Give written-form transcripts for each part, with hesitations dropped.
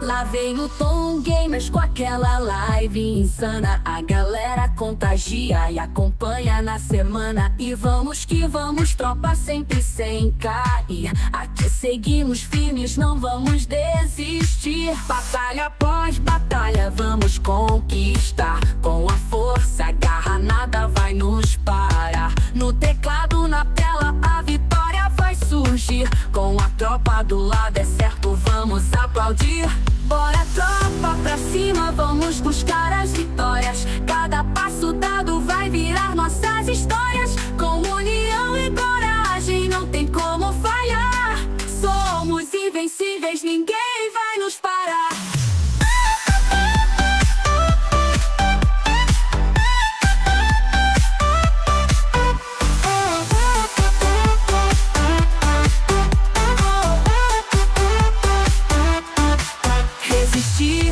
Lá vem o Tom Gamers com aquela live insana. A galera contagia e acompanha na semana. E vamos que vamos, tropa, sempre sem cair. Aqui seguimos firmes, não vamos desistir. Batalha após batalha, vamos conquistar. Com a força, a garra, nada vai nos parar. No teclado, na tela, a vitória vai surgir. Com a tropa do lado, é certo, vamos aplaudir. Bora, tropa, pra cima, vamos buscar as vitórias. Cada passo dado vai virar nossas histórias. Com união e coragem, não tem como falhar. Somos invencíveis, ninguém vai nos parar.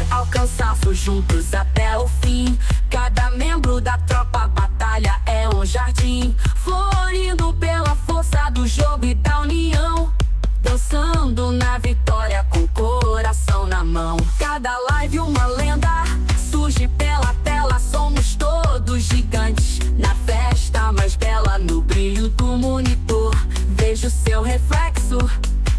Ao cansaço, juntos até o fim. Cada membro da tropa batalha é um jardim, florindo pela força do jogo e da união. Dançando na vitória com coração na mão. Cada live uma lenda surge pela tela. Somos todos gigantes na festa mais bela. No brilho do monitor vejo seu reflexo.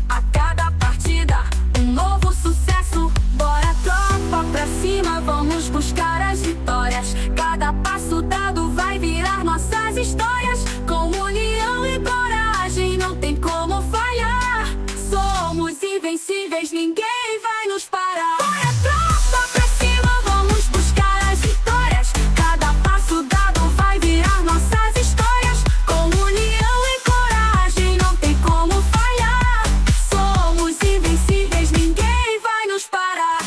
A cada partida um novo sucesso. Bora, tropa, pra cima, vamos buscar as vitórias. Cada passo dado vai virar nossas histórias. Com união e coragem, não tem como falhar. Somos invencíveis, ninguém vai nos parar. Bora, tropa, pra cima, vamos buscar as vitórias. Cada passo dado vai virar nossas histórias. Com união e coragem, não tem como falhar. Somos invencíveis, ninguém vai nos parar.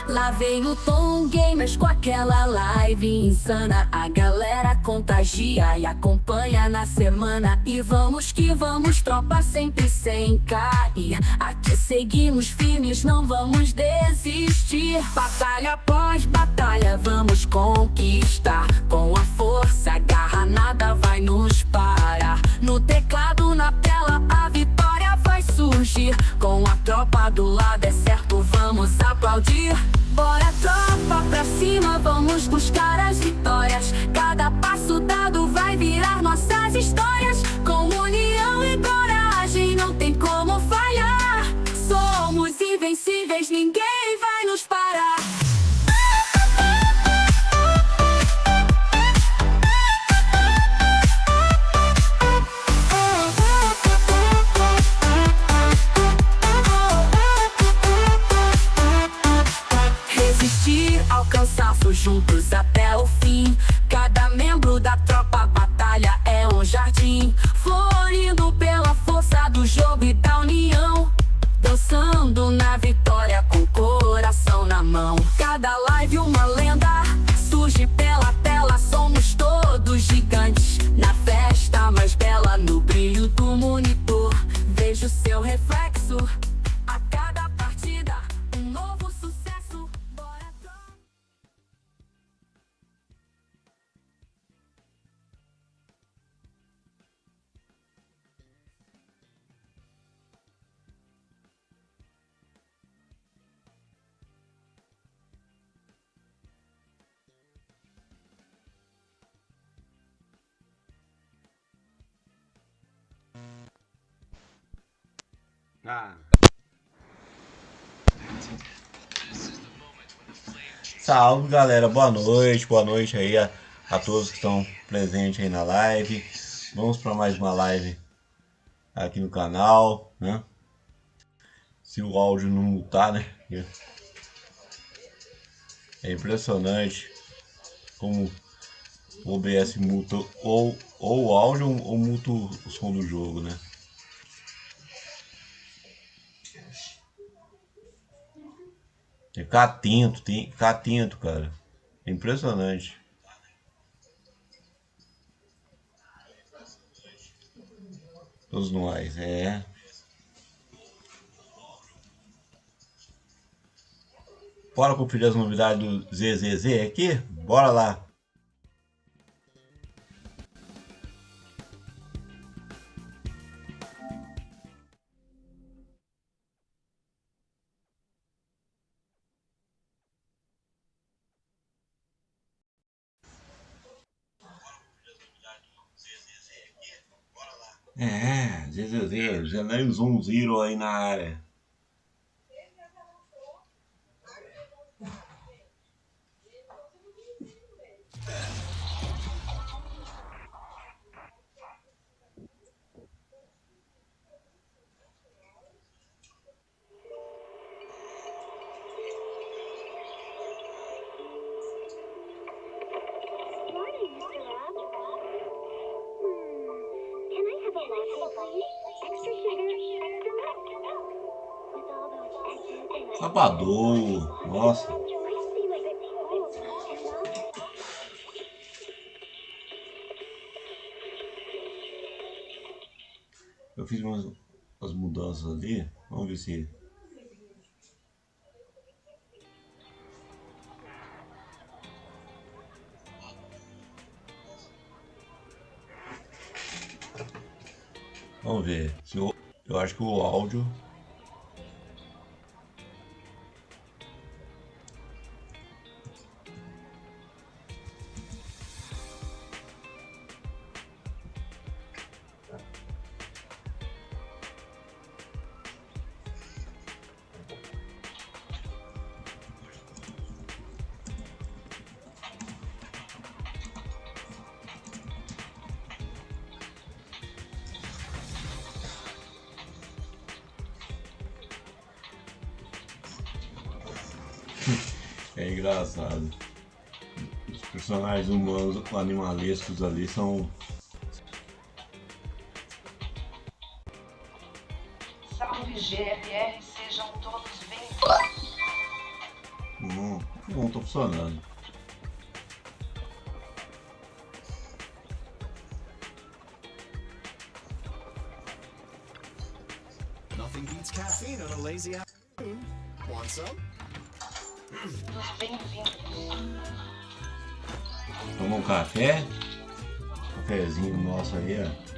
Lá vem o Tom Gamers com aquela live insana. A galera contagia e acompanha na semana. E vamos que vamos, tropa, sempre sem cair. Aqui seguimos firmes, não vamos desistir. Batalha após batalha, vamos conquistar. Com a força, a garra, nada vai nos parar. No teclado, na tela, a vitória vai surgir. Com a tropa do lado, é certo, vamos aplaudir. Bora, tropa, pra cima, vamos buscar as vitórias. Cada passo dado vai virar nossas histórias. Com união e coragem, não tem como falhar. Somos invencíveis, ninguém vai nos parar. Ao cansaço, juntos até o fim. Cada membro da tropa batalha é um jardim, florindo pela força do jogo e da união. Dançando na vitória com coração na mão. Cada live uma lenda surge pela tela. Somos todos gigantes na festa mais bela. No brilho do monitor vejo seu reflexo. A cada partida um novo sucesso. Bora, tropa. Salve, galera, boa noite aí a todos que estão presentes aí na live. Vamos para mais uma live aqui no canal, né? Se o áudio não mutar, né? É impressionante como o OBS muta ou o áudio ou muta o som do jogo, né? Tem que ficar atento, cara. É impressionante. Todos nós, é. Bora conferir as novidades do ZZZ aqui? Bora lá! ZZZ, janeiro Zoom Zero aí na área. Sabador, nossa. Eu fiz umas mudanças ali, vamos ver se... Vamos ver, se eu acho que o áudio... É engraçado. Os personagens humanos animalescos ali são... Salve GFR, sejam todos vindos. Não tô funcionando. Nothing beats caffeine on a lazy afternoon. Want some? Bem-vindos. Tomar um café. Cafezinho nosso aí, ó.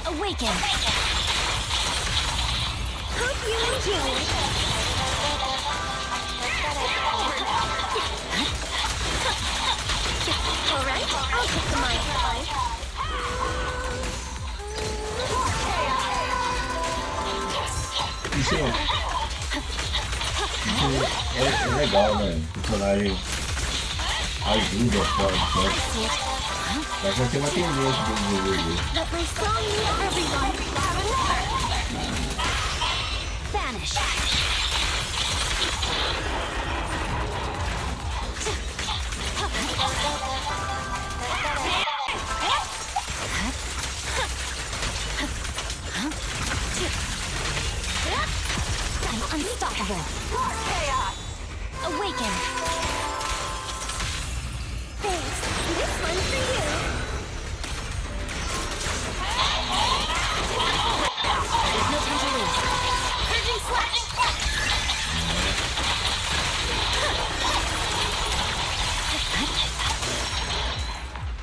Awaken. Hope you enjoy. All right, I'll take the mic. Isso é legal, né? O personagem ajuda fora, certo? Mas vai ter uma tendência do desenvolver. Let my song meet everyone. Vanish. Unstoppable. Awaken. Thanks. This one's for you. There's no time to lose. Purging slash.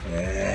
É.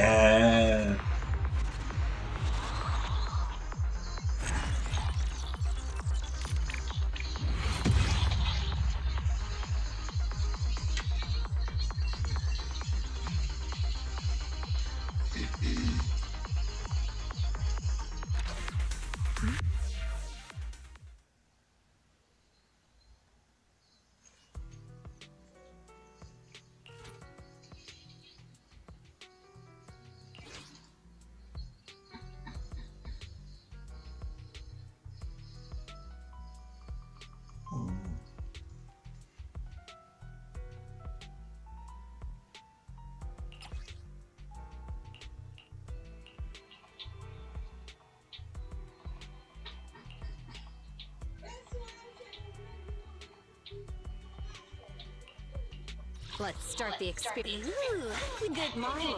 Let's start the experience. Ooh, good morning.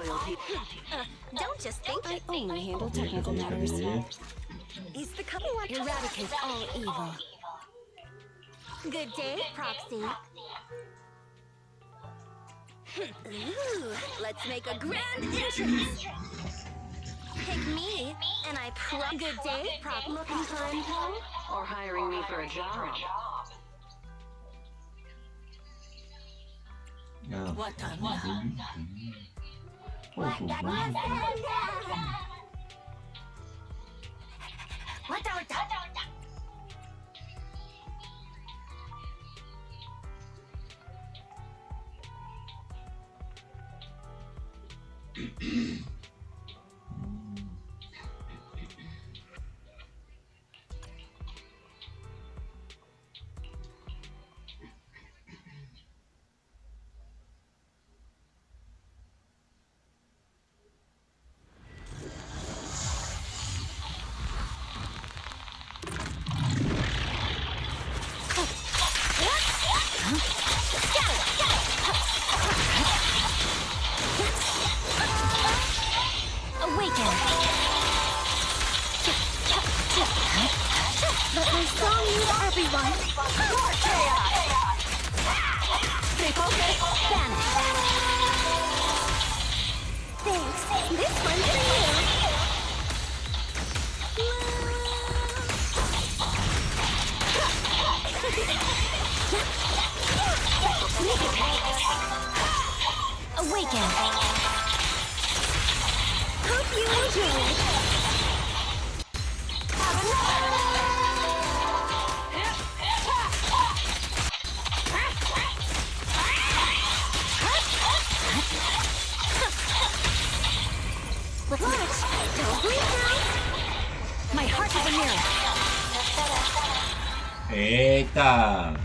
Don't just think I only handle technical matters. Is the company want to eradicate all evil? Good day, Proxy. Ooh, let's make a grand entrance. Pick me, and I good day, Proxy. Looking time, Or hiring me for a job. Não. Awaken. Let my song meet everyone. Vanish. Thanks. This one's for you. Awaken. Hope you enjoy it. Let's watch. Don't bleed now. My heart is a mirror. Eita!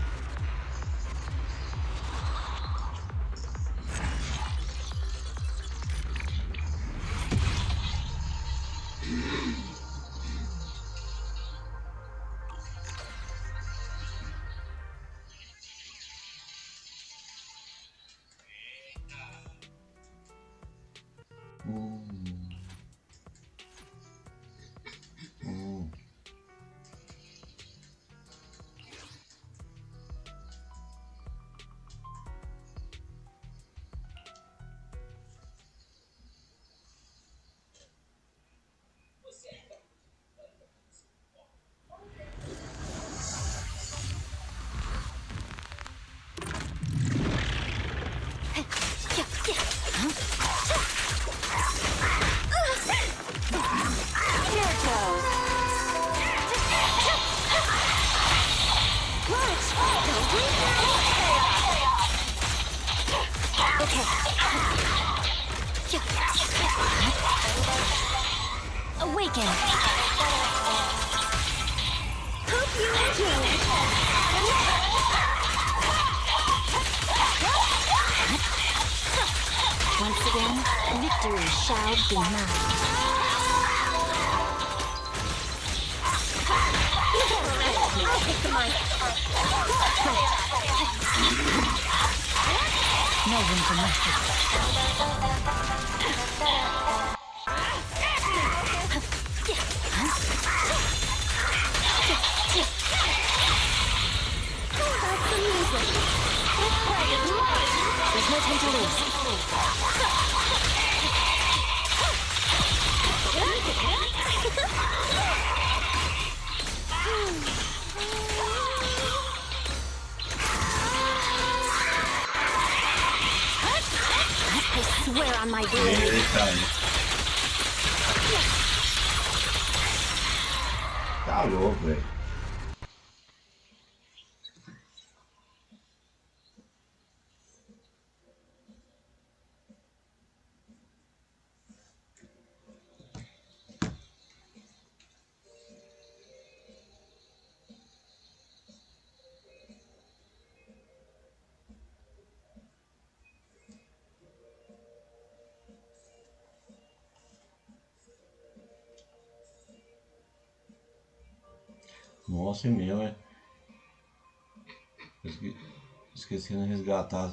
Awaken. Hope you enjoy it. Once again, victory shall be mine. I'll take the money. No room for mercy. How about some music? There's no time to lose. I swear on my blade. Eita. Tá louco, velho. Nossa, é meu, é. Esqueci de resgatar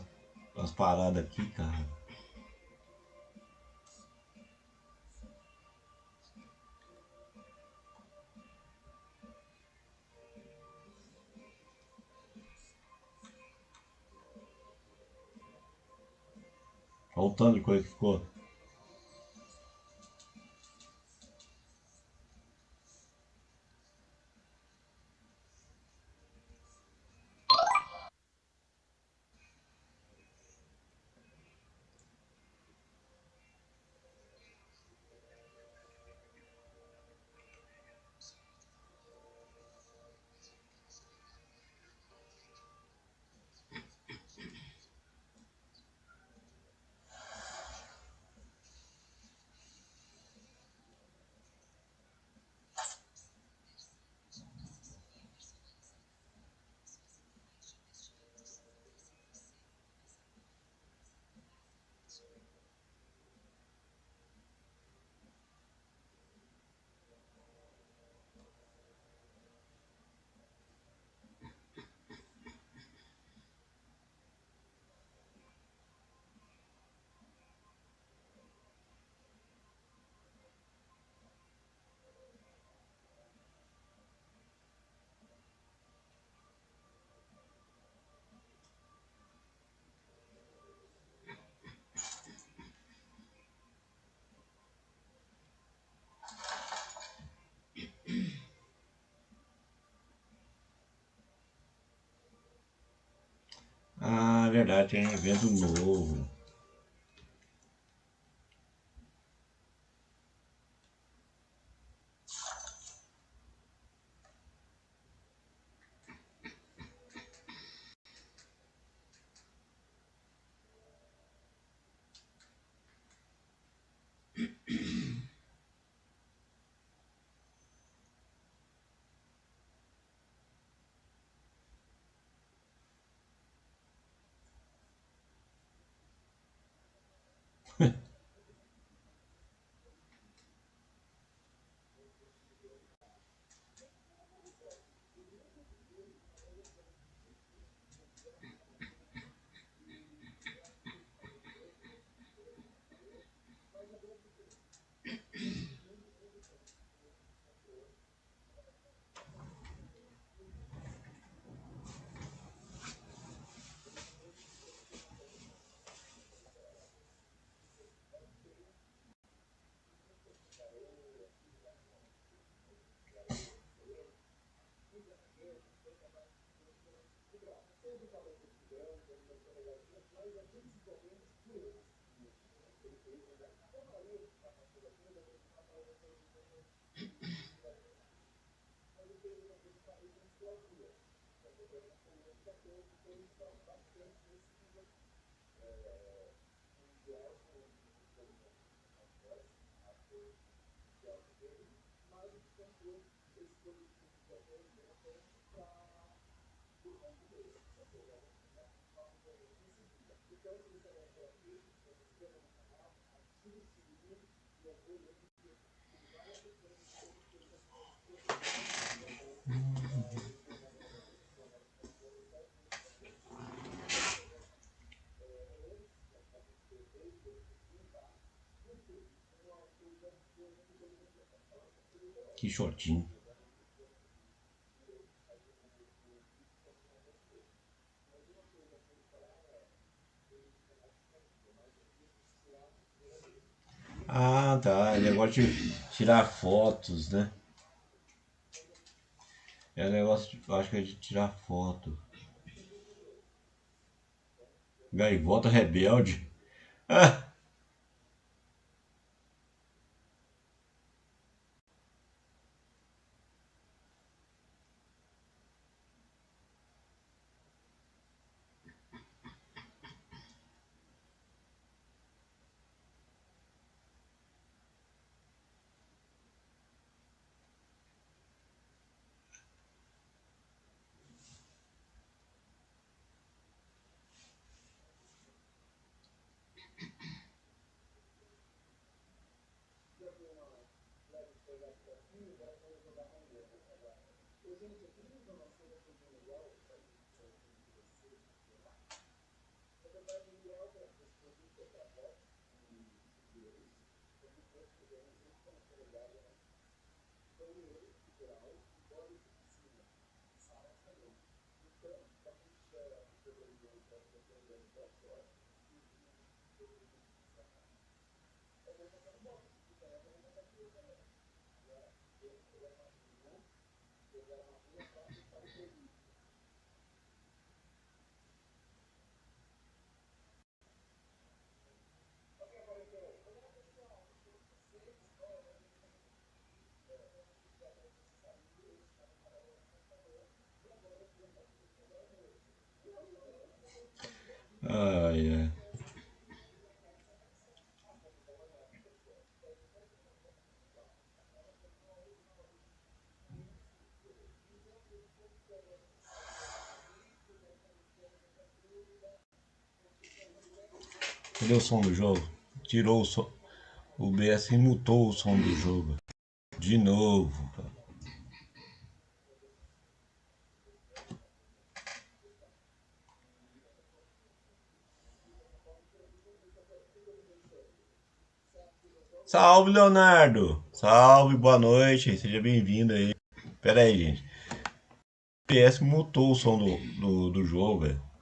as paradas aqui, cara. Olha o tanto de coisa que ficou. Ah, verdade, tem evento novo. Que shortinho. Ah, tá. Ele gosta de tirar fotos, né? É um negócio, eu acho que é de tirar foto. Gaivota rebelde. Ah, ai, ai. Cadê o som do jogo? Tirou o som. O BS mutou o som do jogo. De novo, cara. Salve, Leonardo! Salve, boa noite, seja bem-vindo aí. Pera aí, gente. O PS mutou o som do jogo, velho.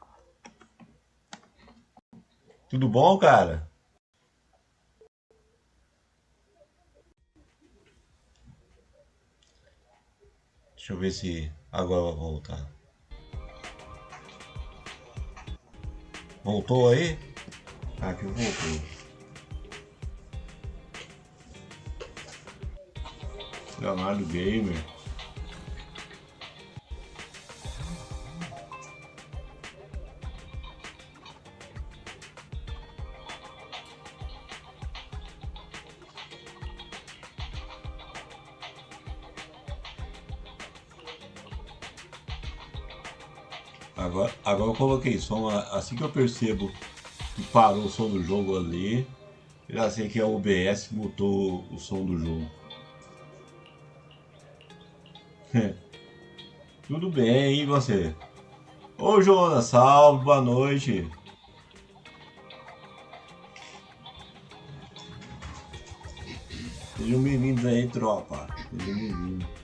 Tudo bom, cara? Deixa eu ver se agora vai voltar. Voltou aí? Aqui voltou. Leonardo Gamer. Agora eu coloquei som, assim que eu percebo que parou o som do jogo ali, eu já sei que a OBS mutou o som do jogo. Tudo bem, e você? Ô Jonas, salve, boa noite. Sejam bem-vindos aí, tropa. Sejam bem-vindos.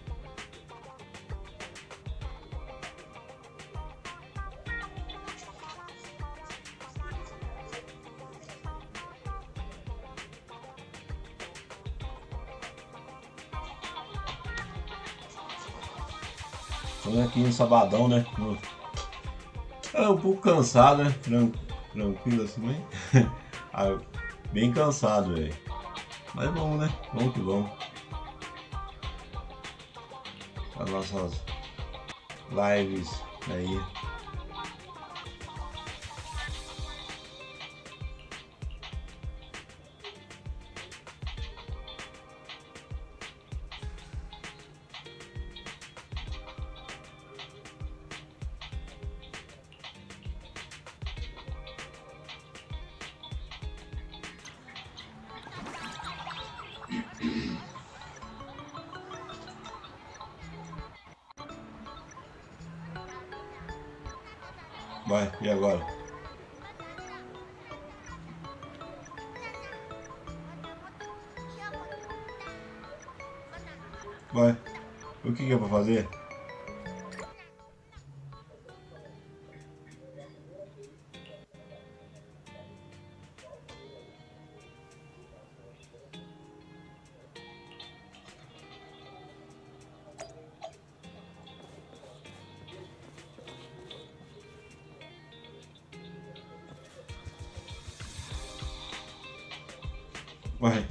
Estamos aqui no sabadão, né? É um pouco cansado, né? Tranquilo assim, mas... bem cansado, velho. Mas vamos, né? Vamos que vamos. As nossas lives aí. Vai, e agora? Vai. O que é pra fazer? Vai.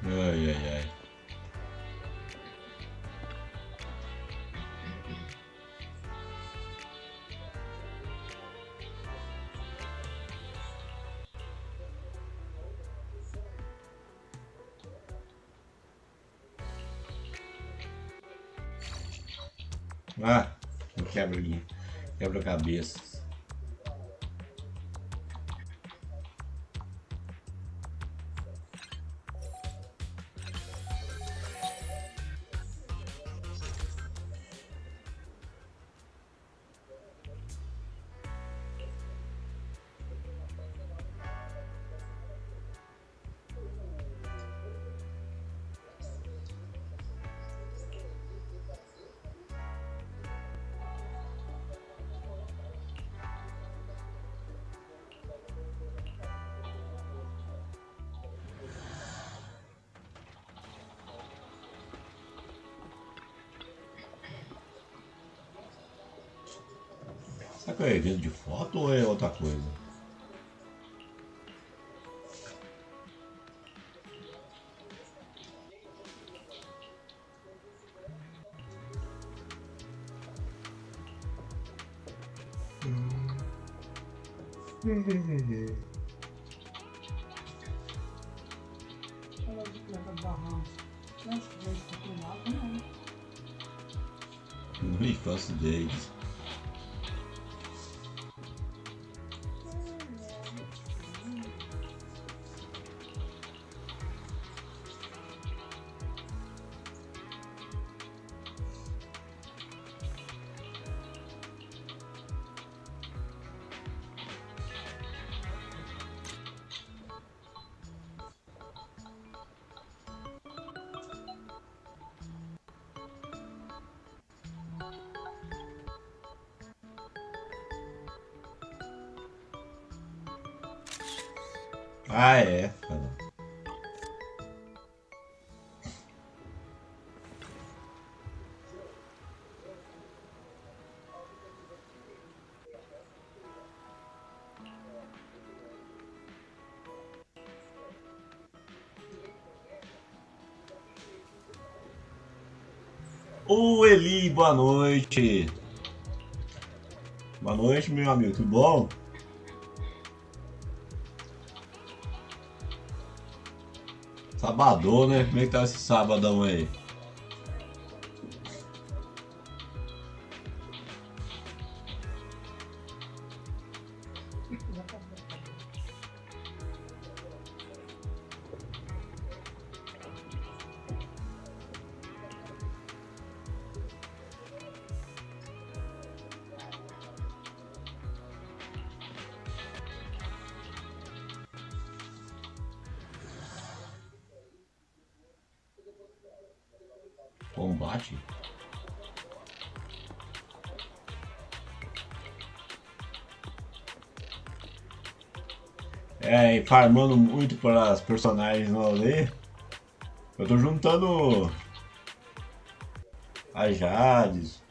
Ai, ai, ai. Ah, quebra-cabeças. Será que é evento de foto ou é outra coisa? Não faço ideia. Ah, é, cara. Ô Eli, boa noite. Boa noite, meu amigo, tudo bom? Sabadão, né? Como é que tá esse sabadão aí? Combate? É, e farmando muito para as personagens não ler. Eu tô juntando as Jades.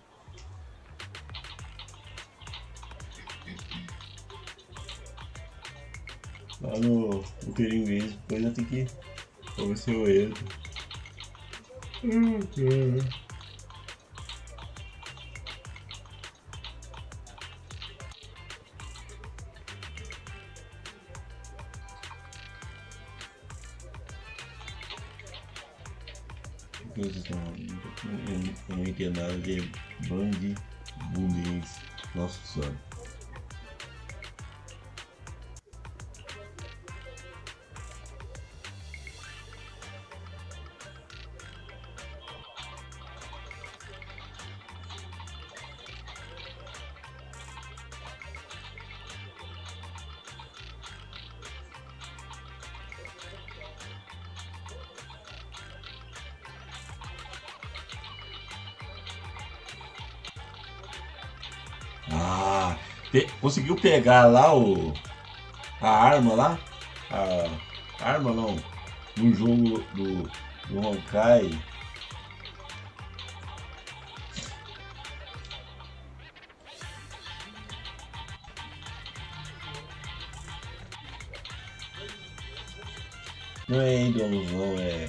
Lá no inglês, depois eu tenho que ver se eu entro. Eu não entendo nada de bang bunês. Nossa senhora. Ah, conseguiu pegar lá a arma lá? A arma não, no jogo do Honkai. Não é Endons, não, é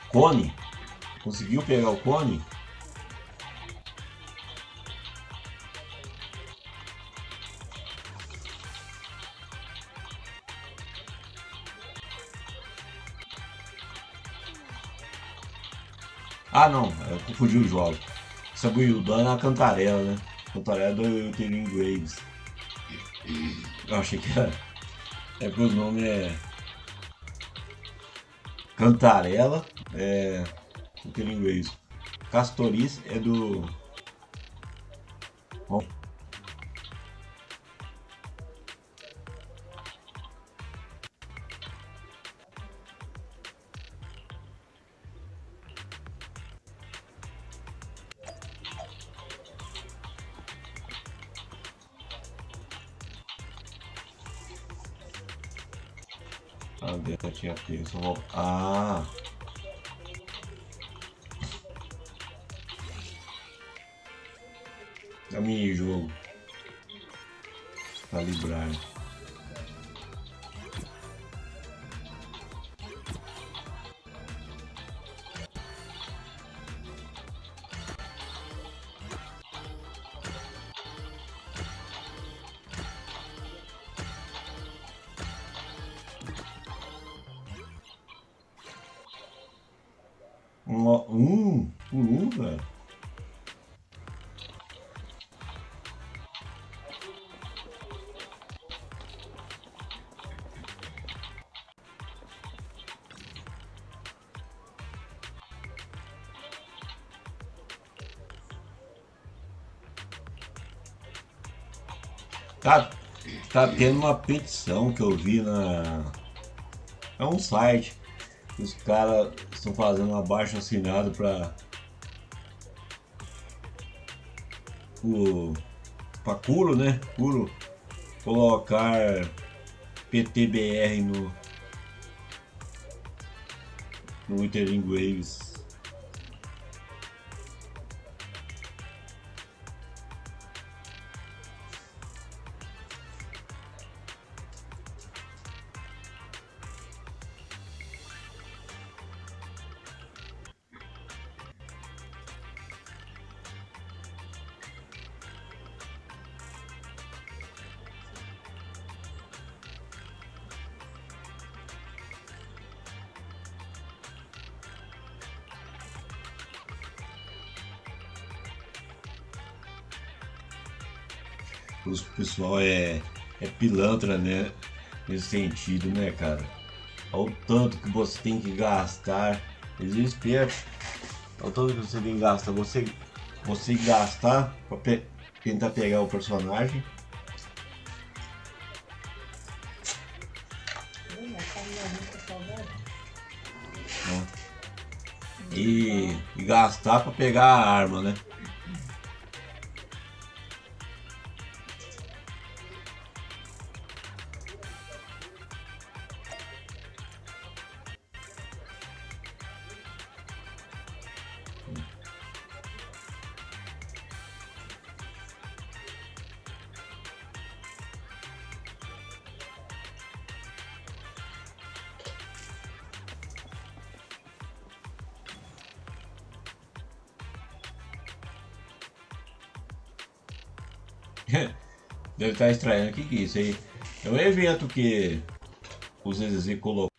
Cone. Conseguiu pegar o Cone? Ah não, eu confundi o jogo. Sabuildan é a cantarela, né? Cantarela do Wuthering Waves. Eu achei que era. É porque o nome é. Cantarela é. Wuthering Waves. Castoris é do. Bom. Ah, dentro tinha texto. Ah! É mini jogo. Calibrar. Por um, velho. Tá tendo uma petição que eu vi na. É um site. Os caras estão fazendo um abaixo assinado para Curo, né? Curo colocar PTBR no Withering Waves. O pessoal é pilantra, né? Nesse sentido, né, cara? Olha o tanto que você tem que gastar. Eles são espertos. Olha o tanto que você tem que gastar. Você gastar pra tentar pegar o personagem. E gastar pra pegar a arma, né? Deve estar estranhando o que é isso aí. É um evento que os ZZ colocou.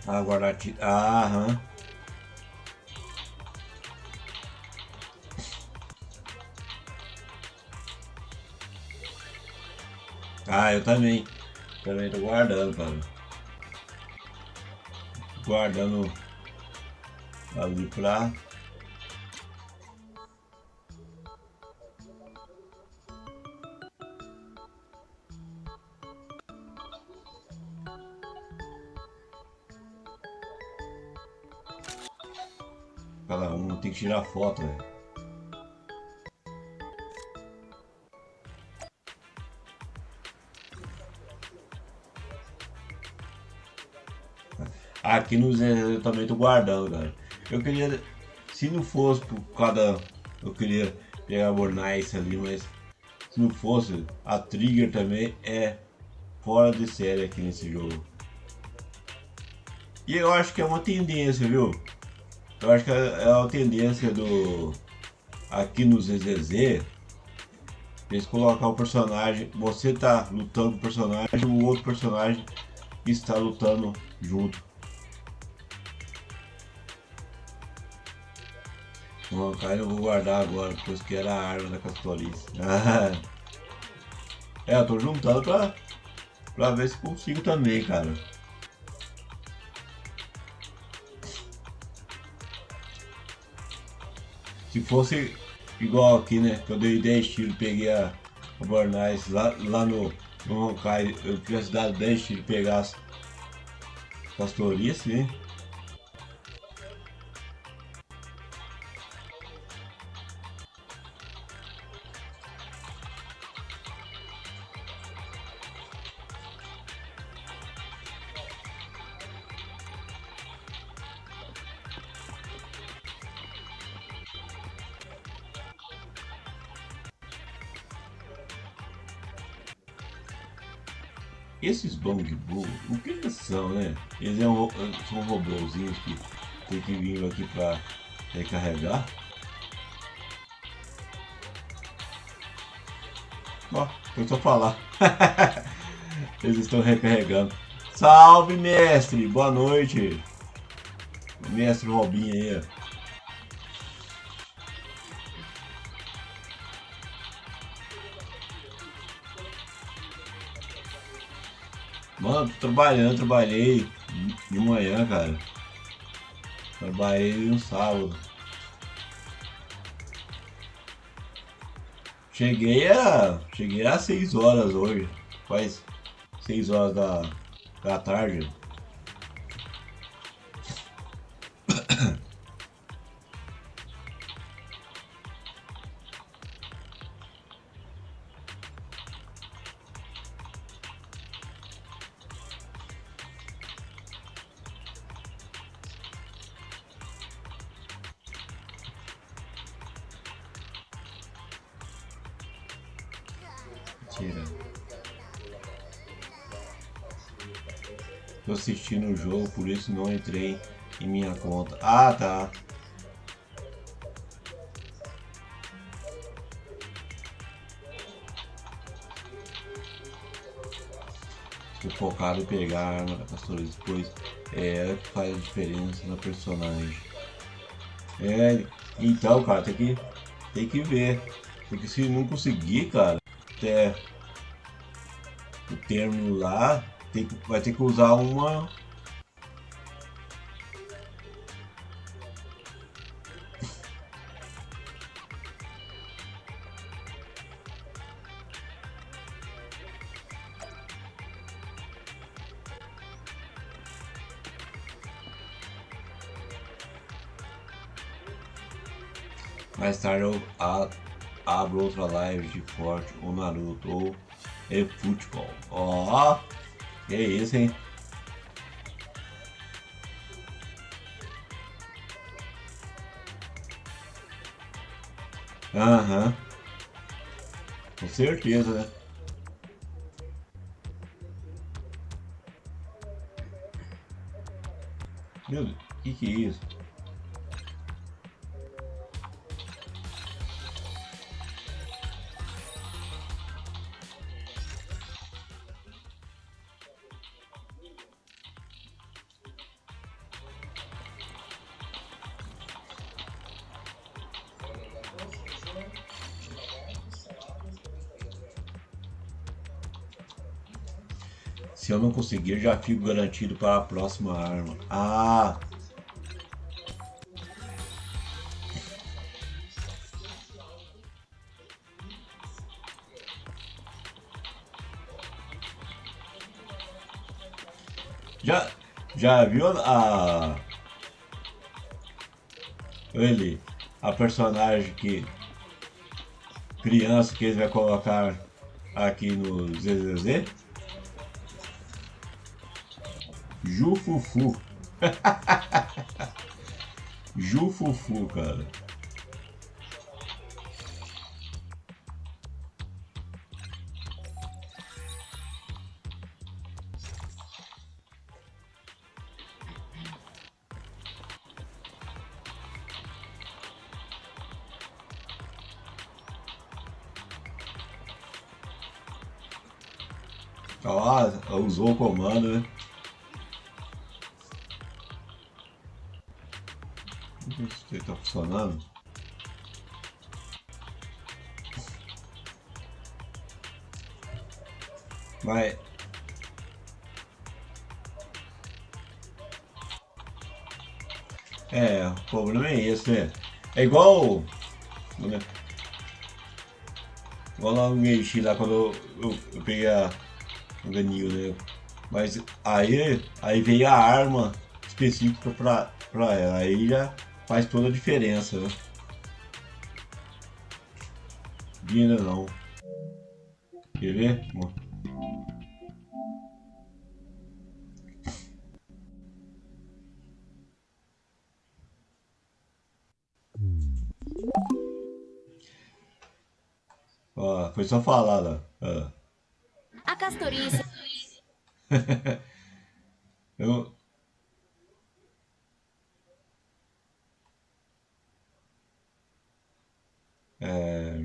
Ah, guardar tiro. Aham. Ah, eu também. Também tô guardando, cara. Guardando ali pra. Cada um tem que tirar foto, velho. Aqui no Zé eu também tô guardando, cara. Eu queria, se não fosse por causa, eu queria pegar a Bornice ali, mas se não fosse, a Trigger também é fora de série aqui nesse jogo. E eu acho que é uma tendência, viu? Eu acho que é a tendência do aqui no ZZZ, eles colocar o personagem, você tá lutando com o personagem, o outro personagem está lutando junto. Bom, cara, eu vou guardar agora, depois que era a arma da Castorice. É, eu tô juntando pra ver se consigo também, cara. Se fosse igual aqui, né? Que eu dei 10 tiros, peguei a Bornice lá no Honkai, eu tivesse dado 10 tiros e pegasse Castorice, né? Esses Bong Bull, o que eles são, né? Eles são robôzinhos que tem que vir aqui para recarregar. Ó, foi só falar. Eles estão recarregando. Salve, mestre! Boa noite! Mestre Robinho aí. Mano, tô trabalhando, trabalhei de manhã, cara. Trabalhei no sábado. Cheguei às 6 horas hoje. Faz 6 horas da tarde. Mentira. Tô assistindo o jogo, por isso não entrei em minha conta. Ah, tá. Estou focado em pegar a arma da pastora depois. É ela que faz a diferença na personagem. É, então, cara, tem que ver. Porque se não conseguir, cara, até o término lá, vai ter que usar uma. Mais tarde eu abro outra live de Forte ou Naruto ou futebol. Ó, que isso, hein? Aham, com certeza, né? Meu Deus, que é isso? Se eu não conseguir, já fico garantido para a próxima arma. Ah, já, já viu a personagem que criança que ele vai colocar aqui no ZZZ? Jufufu. Jufufu, cara. Ó, usou o comando, né? Não sei se tá funcionando. Mas o problema é esse, né? É igual, né? Igual lá no Geishi, lá quando eu peguei o Ganil, né? Mas aí veio a arma específica pra ela. Aí já faz toda a diferença, né? Ainda não. Quer ver? Ó, foi só falar lá. Ó. A Castorice. Eu, é,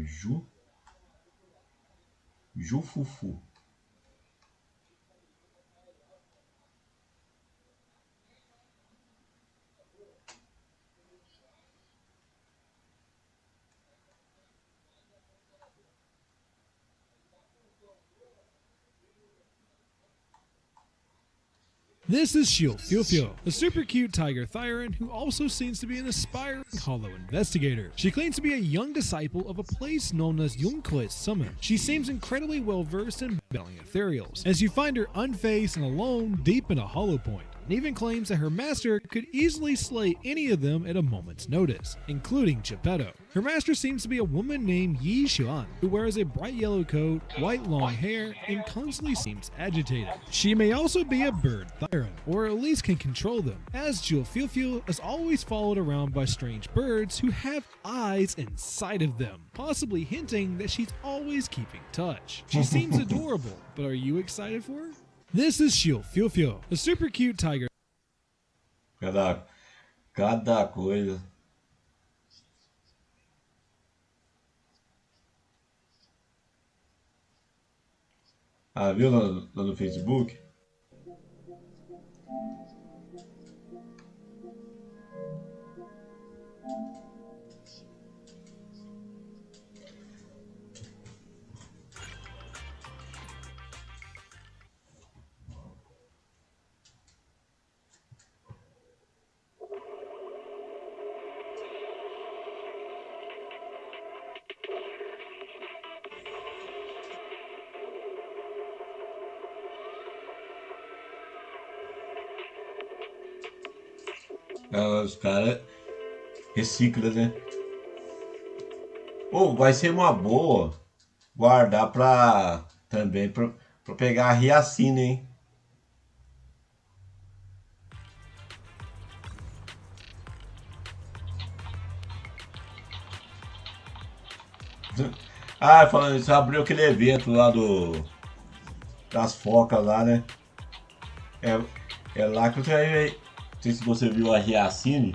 Jufufu. This is Salvee, a super cute tiger Thyran who also seems to be an aspiring hollow investigator. She claims to be a young disciple of a place known as Yunquist Summon. She seems incredibly well versed in battling ethereals, as you find her unfazed and alone deep in a hollow point, and even claims that her master could easily slay any of them at a moment's notice, including Geppetto. Her master seems to be a woman named Yi Xuan, who wears a bright yellow coat, white long hair, and constantly seems agitated. She may also be a bird Thyran, or at least can control them, as Salvee is always followed around by strange birds who have eyes inside of them, possibly hinting that she's always keeping touch. She seems adorable, but are you excited for her? This is Salvee, a super cute tiger. Cada coisa. Ah, viu lá no Facebook? Os caras reciclam, né? Ou vai ser uma boa guardar também pra pegar a riacina, hein? Ah, falando isso, abriu aquele evento lá das focas lá, né? É lá que você vai. Não sei se você viu a riacine.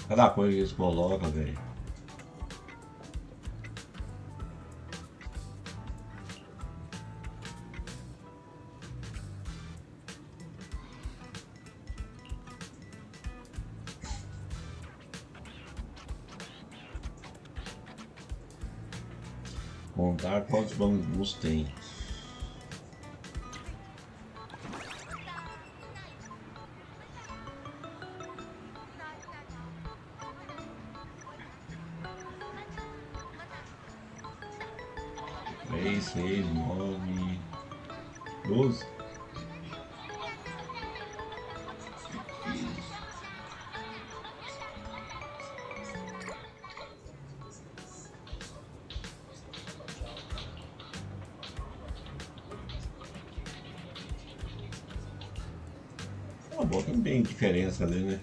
Cada coisa que eles colocam, velho. Contar quantos bambus tem. Três, 6, 9, 12. Uma boa, não tem diferença ali, né?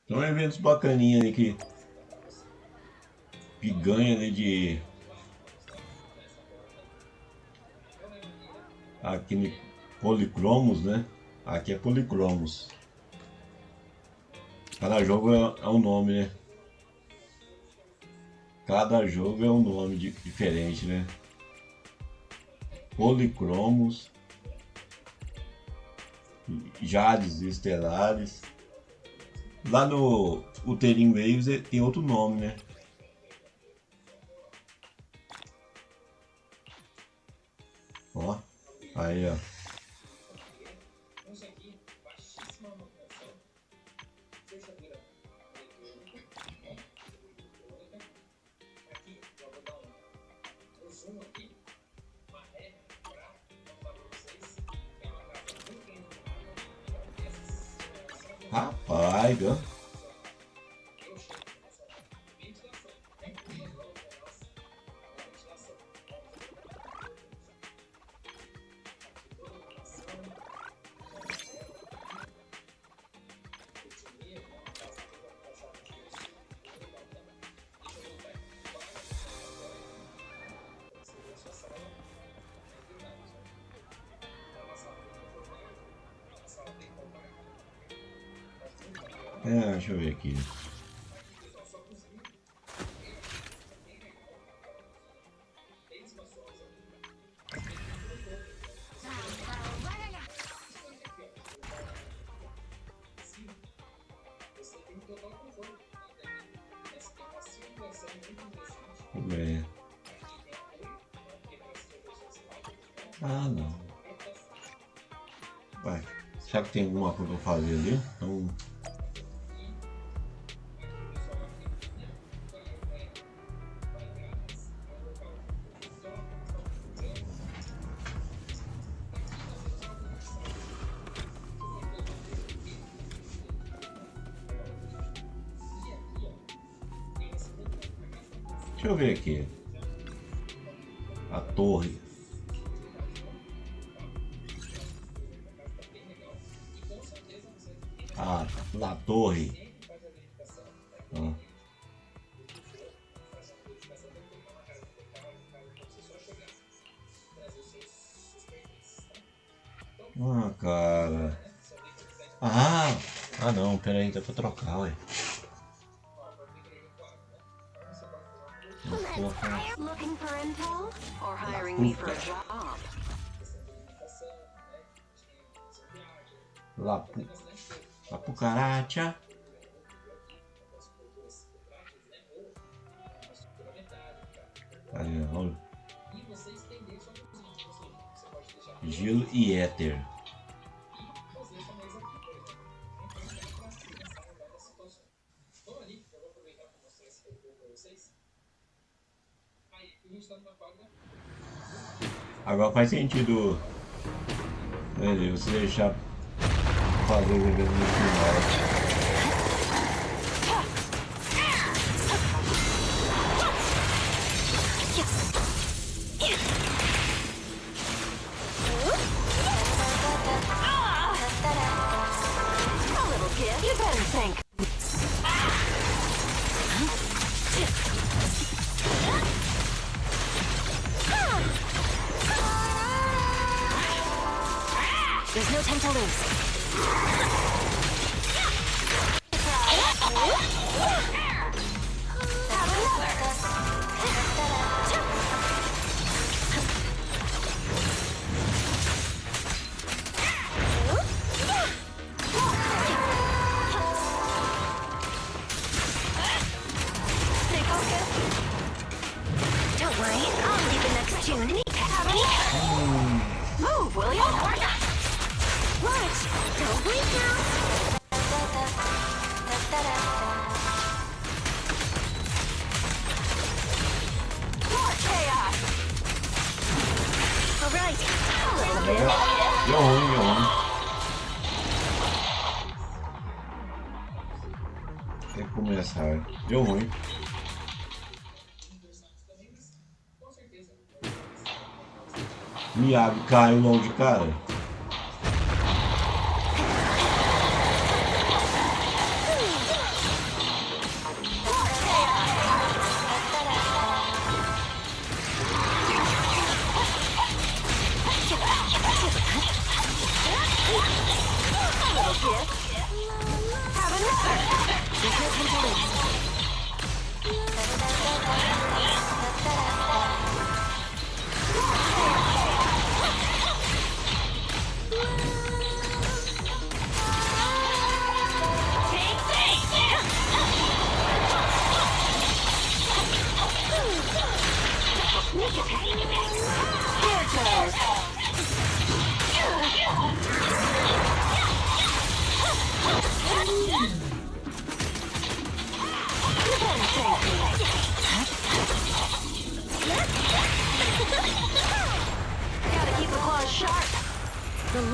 São eventos bacaninhos aí que ganha, né, de aqui policromos, né? Aqui é policromos. Cada jogo é um nome, né? Cada jogo é um nome diferente, né? Policromos. jades estelares. Lá no Uteirinho Waves tem outro nome, né? Ó, aí ó. Rapaz, ó. Deixa eu ver aqui. É. Ah, não. Vai. Será que tem alguma coisa pra fazer ali? Então... Deixa eu ver aqui. A torre. Ah, na torre. Ah. Ah, cara. Ah não, pera aí, dá pra trocar, ué. Looking for intel? Or hiring me for a job? Lá pro caracha. Aí, olha. Gelo e éter. Agora faz sentido você deixar fazer o evento no final. A little gift. You better think. There's no time to lose. Stay focused. Don't worry, I'll lead the next tune. Move, will you? Watch! Don't blink now! More chaos. Alright, Deu ruim. Tem que começar. Deu ruim. Miado caiu longe, cara.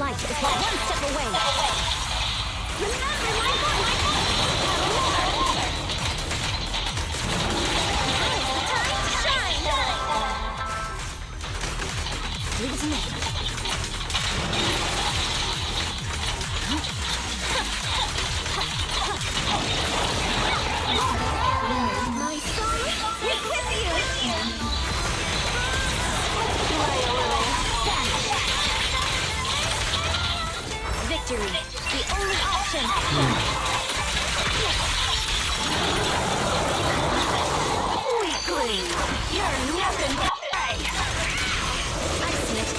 light is but one step away. Remember my voice! Now's the time to shine! Leave it to me. My soul is with you! Victory, the only option. Weakling, you're nothing but prey. I see it.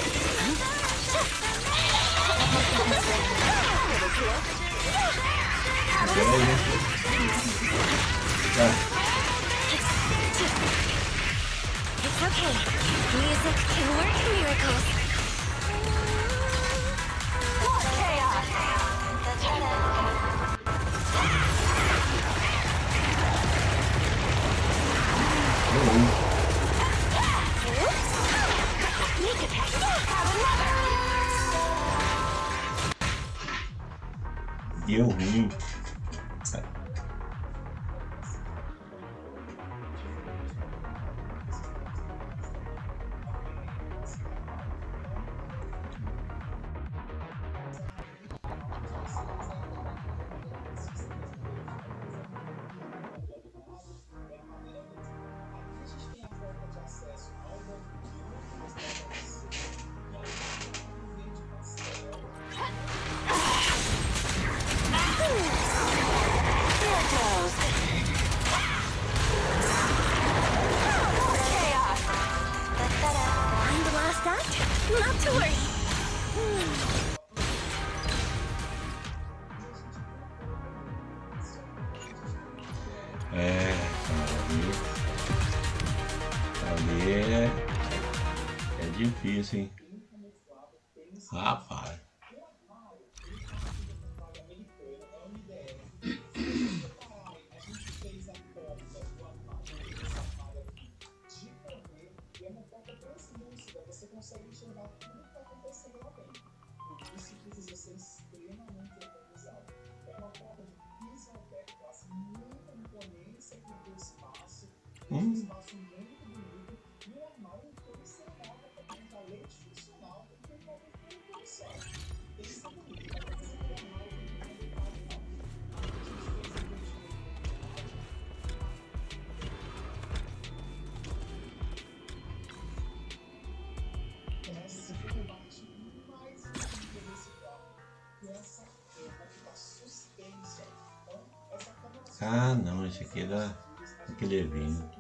It's okay. Music can work miracles. Deu ruim. I'm the last act? Not to worry. Ali é difícil, hein? Rapaz. Ah, não, esse aqui é daquele vinho.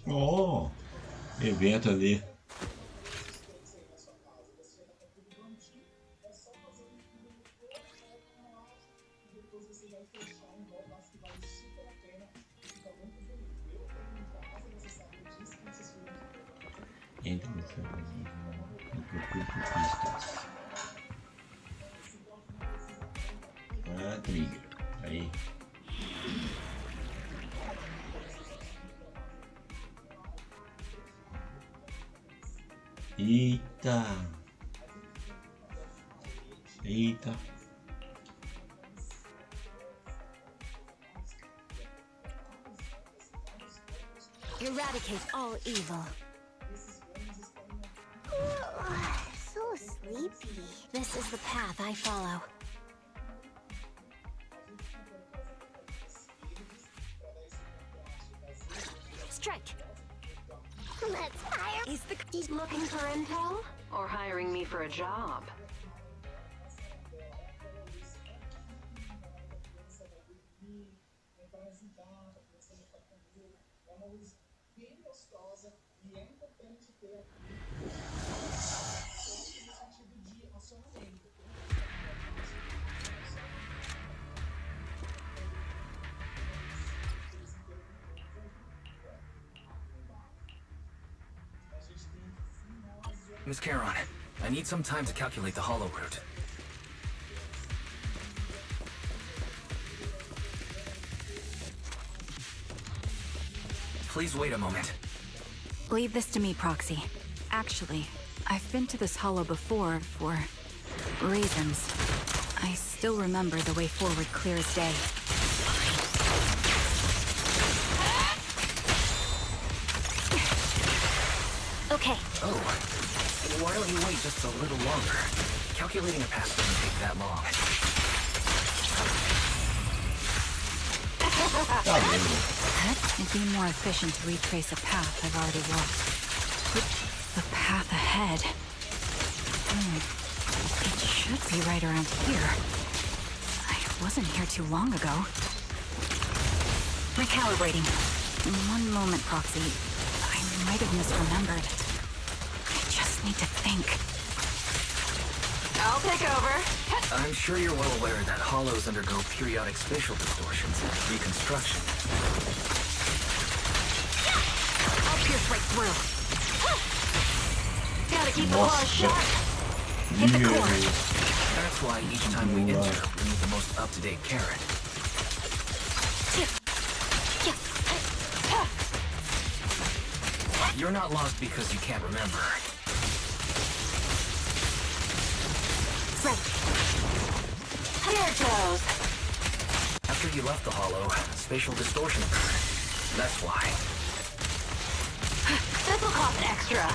Oh, evento ali. Entre trigger. Aí. Eita. Eita. Eradicate all evil. So sleepy. This is the path I follow. Strike. Let's fire. Is the He's looking for intel or hiring me for a job? Miss Charon, I need some time to calculate the hollow route. Please wait a moment. Leave this to me, Proxy. Actually, I've been to this hollow before for reasons. I still remember the way forward clear as day. okay? Oh, why don't you wait just a little longer? Calculating a path doesn't take that long. It'd be more efficient to retrace a path I've already walked. But the path ahead... It should be right around here. I wasn't here too long ago. Recalibrating. One moment, Proxy. I might have misremembered. I just need to think. I'll take over. I'm sure you're well aware that hollows undergo periodic spatial distortions and reconstruction. I'll pierce right through. Gotta keep the claws sharp. Hit the core. That's why each time we enter, we need the most up-to-date carrot. You're not lost because you can't remember. Right. Here it goes. After you left the hollow, spatial distortion occurred. That's why. This'll cost extra.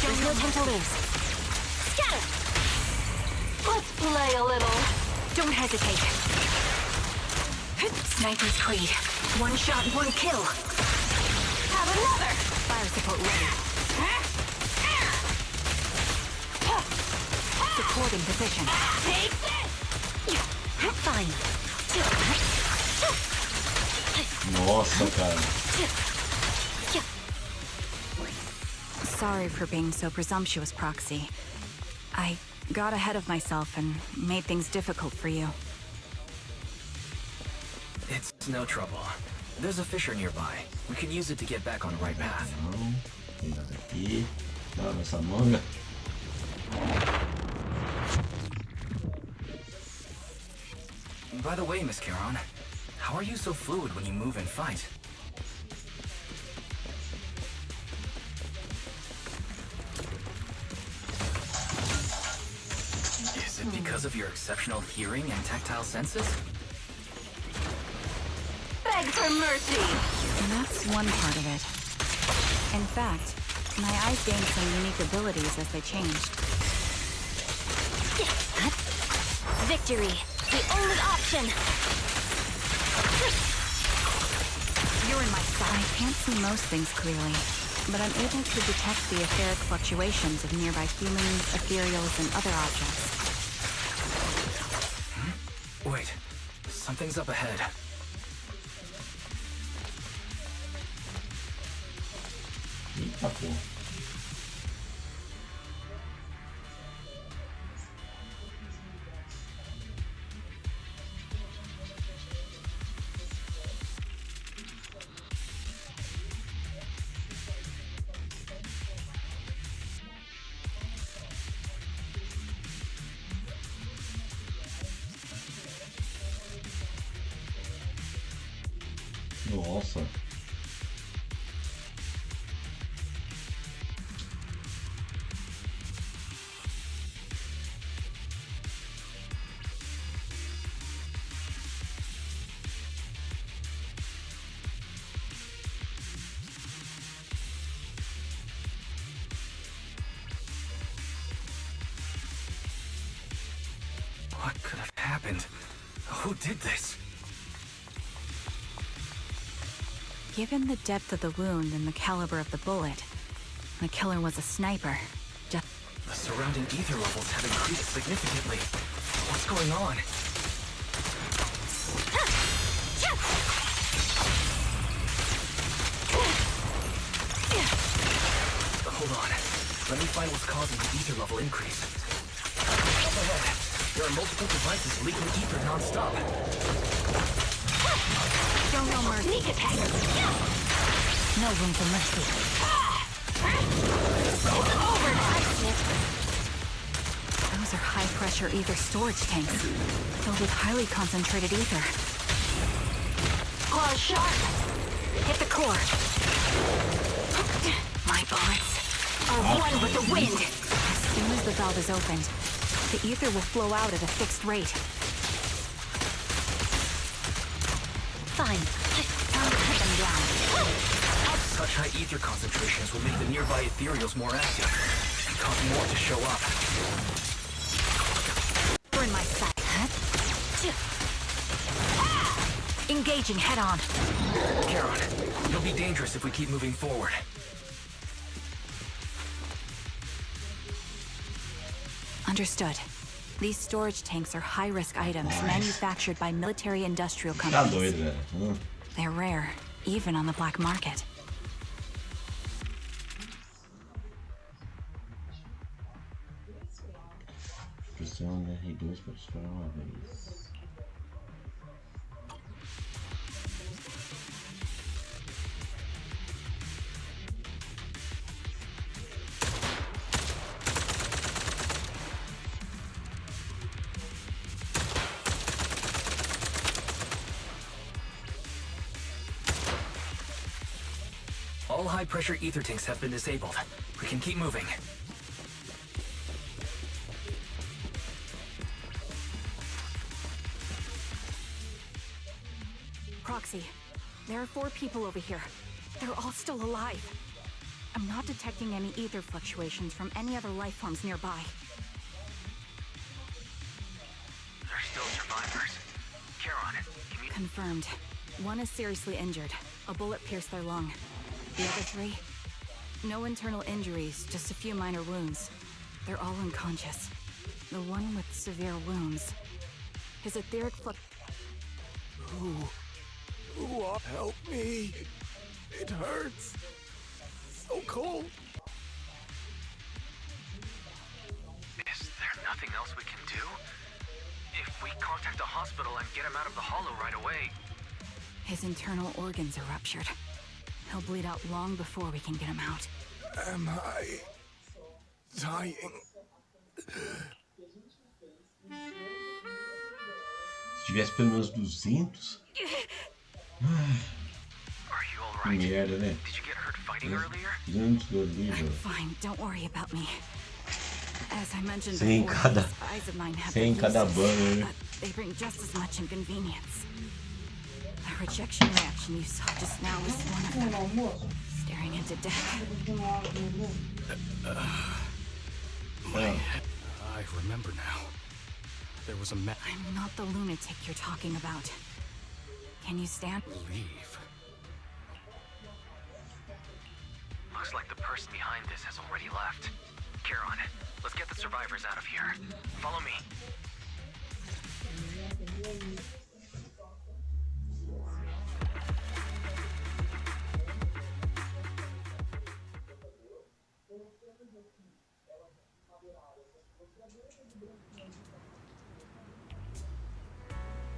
There's no time to lose. Scatter. Let's play a little. Don't hesitate. Sniper's Creed. One shot, one kill. Have another. Fire support ready. Supporting position. Take this. Fine. Nossa, cara. Sorry for being so presumptuous, Proxy. I got ahead of myself and made things difficult for you. It's no trouble. There's a fissure nearby. We can use it to get back on the right path. Não, tem nada aqui. Dá nessa manga. By the way, Miss Charon, how are you so fluid when you move and fight? Is it because of your exceptional hearing and tactile senses? Beg for mercy. That's one part of it. In fact, my eyes gained some unique abilities as they changed. Victory, the only option. You're in my sight. I can't see most things clearly, but I'm able to detect the etheric fluctuations of nearby humans, ethereals, and other objects. Wait, something's up ahead. Eita, pô. Nossa. What could have happened? Who did this? Given the depth of the wound and the caliber of the bullet, the killer was a sniper. Just The surrounding ether levels have increased significantly. What's going on? Hold on. Let me find what's causing the ether level increase. Up ahead, there are multiple devices leaking ether non-stop. show no mercy. No room for mercy. Those are high-pressure ether storage tanks, filled with highly concentrated ether. Claws sharp. Hit the core. My bullets are one with the wind. As soon as the valve is opened, the ether will flow out at a fixed rate. Fine. Time to cut them down. Such high ether concentrations will make the nearby ethereals more active and cause more to show up. Burn my sight. Engaging head-on. Charon, it'll be dangerous if we keep moving forward. Understood. These storage tanks are high-risk items manufactured by military-industrial Tá companies. doido, velho. They're rare, even on the black market. Pressiona R2 para disparar uma vez. All high-pressure ether tanks have been disabled. We can keep moving. Proxy, there are 4 people over here. They're all still alive. I'm not detecting any ether fluctuations from any other life forms nearby. They're still survivors. Charon, can you... Confirmed. One is seriously injured. A bullet pierced their lung. The other 3? No internal injuries, just a few minor wounds. They're all unconscious. The one with severe wounds. His etheric flux... Help me. It hurts. So cold. Is there nothing else we can do? If we contact the hospital and get him out of the hollow right away... His internal organs are ruptured. He'll bleed out long before we can get him out. Am I dying? Se tivesse pelo menos 200. Are you all right? Merda, né? Did you get hurt fighting earlier? 200 do livro. Fine, don't worry about me. As I mentioned Sem before, cada- these eyes of mine have sem their cada uses, banner, né? but they bring just as much inconvenience. The rejection reaction you saw just now was one of them. Staring into death. I remember now. There was a I'm not the lunatic you're talking about. Can you stand? leave. Looks like the person behind this has already left. Charon, let's get the survivors out of here. Follow me.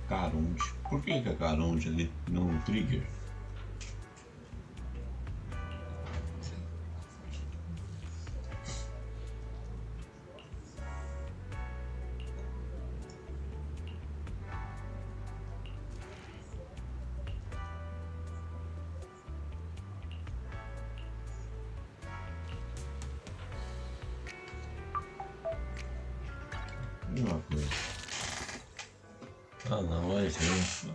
Caronte. Por que é Caronte ali? Não um trigger? Uma coisa. Ah não, olha isso.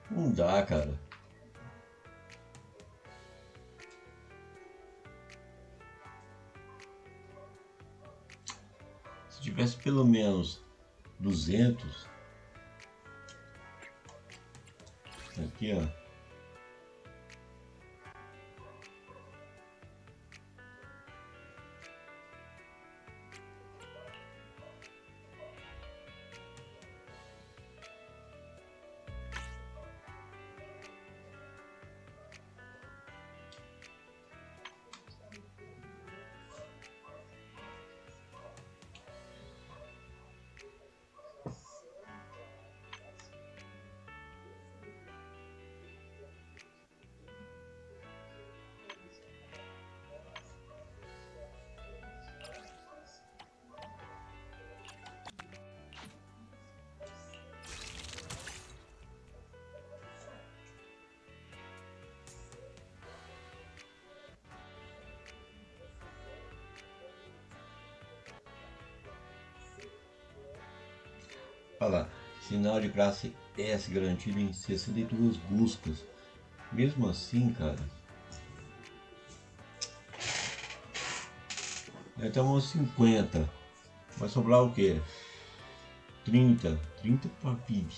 Não dá, cara. Se tivesse pelo menos 200. Aqui, ó. Olha lá, sinal de classe S garantido em 62 buscas. Mesmo assim, cara, até uns 50. Vai sobrar o quê? 30 para PIB.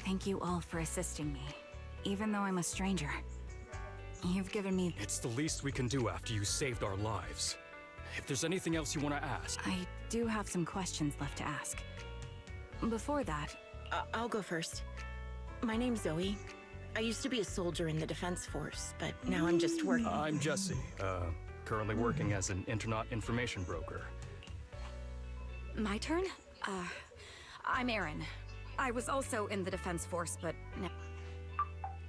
Thank you all for assisting me, even though I'm a stranger. You've given me... It's the least we can do after you saved our lives. If there's anything else you want to ask... I do have some questions left to ask. Before that... I'll go first. My name's Zoe. I used to be a soldier in the Defense Force, but now I'm just working. I'm Jesse, currently working as an internet information broker. My turn? I'm Erin. I was also in the Defense Force, but no.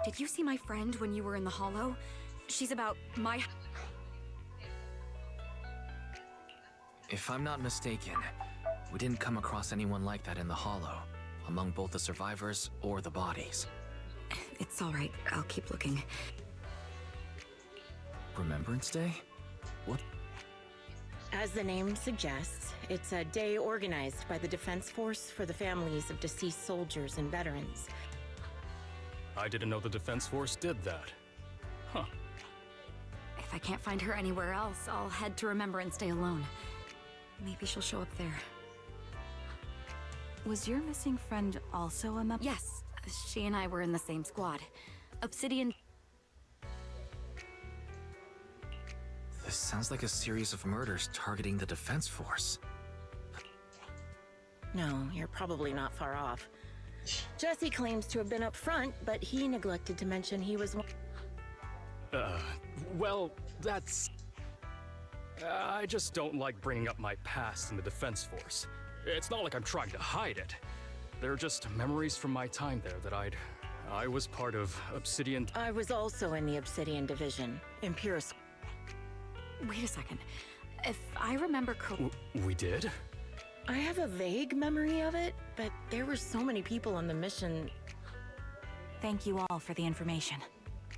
Did you see my friend when you were in the Hollow? She's about my... If I'm not mistaken, we didn't come across anyone like that in the Hollow, among both the survivors or the bodies. It's all right. I'll keep looking. Remembrance Day? What? As the name suggests, it's a day organized by the Defense Force for the families of deceased soldiers and veterans. I didn't know the Defense Force did that. Huh. If I can't find her anywhere else, I'll head to Remembrance Day alone. Maybe she'll show up there. Was your missing friend also a member? Yes, she and I were in the same squad. Obsidian. This sounds like a series of murders targeting the Defense Force. No, you're probably not far off. Jesse claims to have been up front, but he neglected to mention he was one. Well, that's... I just don't like bringing up my past in the Defense Force. It's not like I'm trying to hide it. They're just memories from my time there that I was part of Obsidian... I was also in the Obsidian Division, Imperius. Wait a second. If I remember correctly... We did? I have a vague memory of it, but there were so many people on the mission. Thank you all for the information.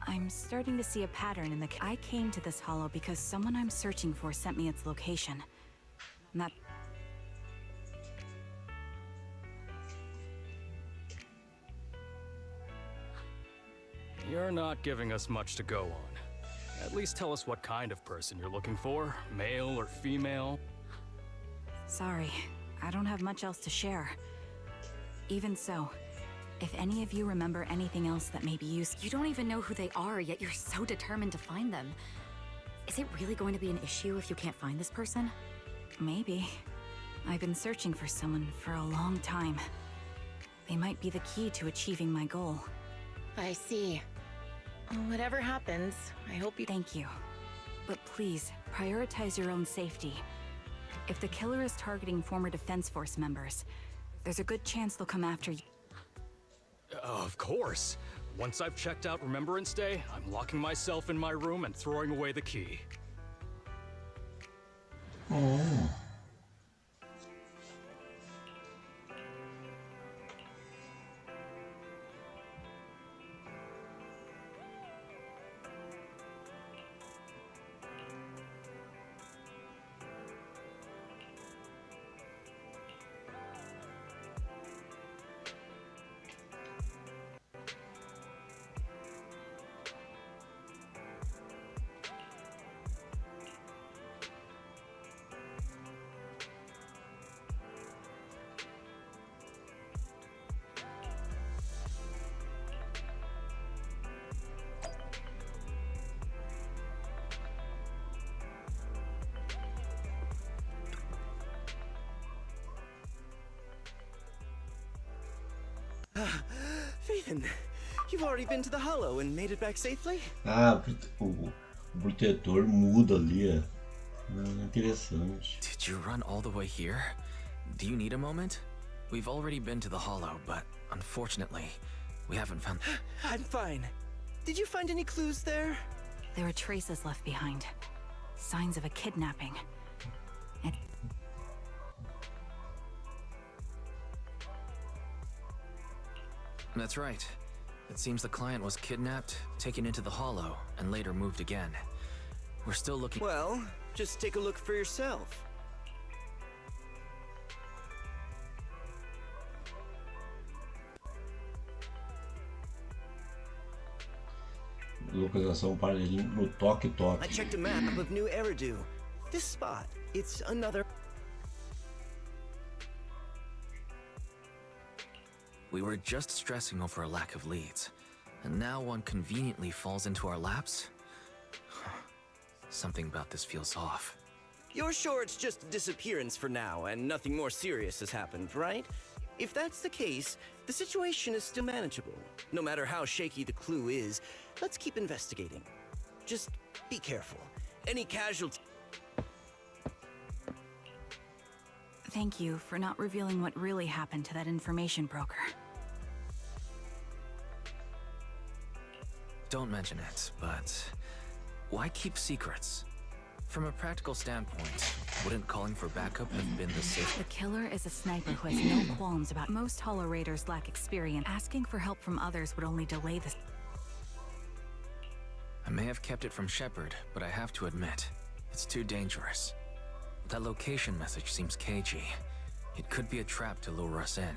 I'm starting to see a pattern in the... I came to this hollow because someone I'm searching for sent me its location. And that... You're not giving us much to go on. At least tell us what kind of person you're looking for, male or female. Sorry, I don't have much else to share. Even so, if any of you remember anything else that may be useful... You don't even know who they are, yet you're so determined to find them. Is it really going to be an issue if you can't find this person? Maybe. I've been searching for someone for a long time. They might be the key to achieving my goal. I see. Whatever happens, I hope you... Thank you. But please, prioritize your own safety. If the killer is targeting former Defense Force members, there's a good chance they'll come after you. Of course. Once I've checked out Remembrance Day, I'm locking myself in my room and throwing away the key. Oh. Phaeton, you've already been to the Hollow and made it back safely? Ah, o protetor muda ali. Interessante. Did you run all the way here? Do you need a moment? We've already been to the Hollow, but unfortunately, we haven't found... I'm fine. Did you find any clues there? There are traces left behind. Signs of a kidnapping. That's right. It seems the client was kidnapped, taken into the Hollow, and later moved again. We're still looking... Well, just take a look for yourself. Localização para ele no toque-toque. I checked a map of New Eridu. This spot, it's another... We were just stressing over a lack of leads, and now one conveniently falls into our laps? Something about this feels off. You're sure it's just a disappearance for now, and nothing more serious has happened, right? If that's the case, the situation is still manageable. No matter how shaky the clue is, let's keep investigating. Just be careful. Any casualties... Thank you for not revealing what really happened to that information broker. Don't mention it, but why keep secrets? From a practical standpoint, wouldn't calling for backup have been the safe? The killer is a sniper who has no qualms about... Most Hollow Raiders lack experience. Asking for help from others would only delay this. I may have kept it from Shepard, but I have to admit, it's too dangerous. That location message seems cagey. It could be a trap to lure us in.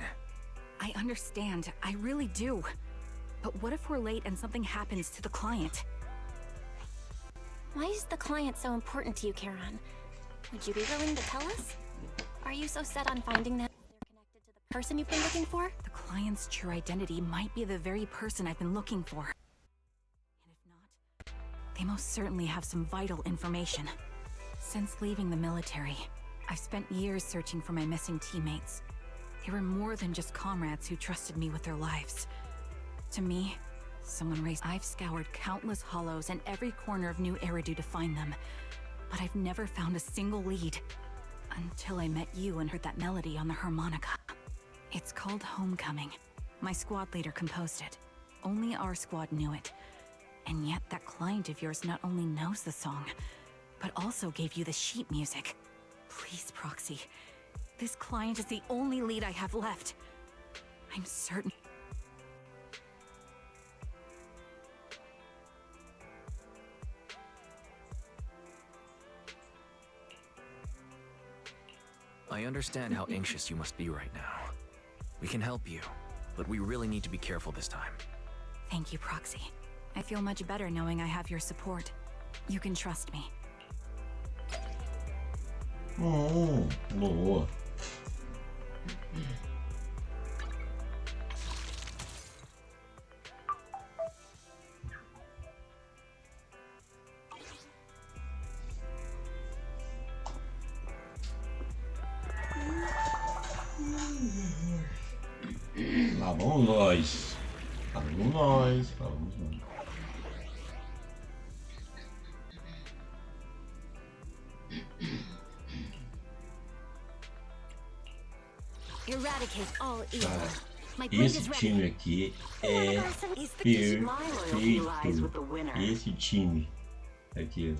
I understand, I really do. But what if we're late and something happens to the client? Why is the client so important to you, Charon? Would you be willing to tell us? Are you so set on finding them they're connected to the person you've been looking for? The client's true identity might be the very person I've been looking for. And if not, they most certainly have some vital information. Since leaving the military, I've spent years searching for my missing teammates. They were more than just comrades who trusted me with their lives. To me, someone raised. I've scoured countless hollows and every corner of New Eridu to find them, but I've never found a single lead. Until I met you and heard that melody on the harmonica. It's called Homecoming. My squad leader composed it. Only our squad knew it. And yet that client of yours not only knows the song, but also gave you the sheet music. Please, Proxy. This client is the only lead I have left. I'm certain. I understand how anxious you must be right now. We can help you, but we really need to be careful this time. Thank you, Proxy. I feel much better knowing I have your support. You can trust me. Oh, boa. Lá vamos nós. Lá vamos nós. Lá vamos nós. Eradicate all evil. Cara, My blade is esse ready. time aqui é perfeito. Esse time aqui.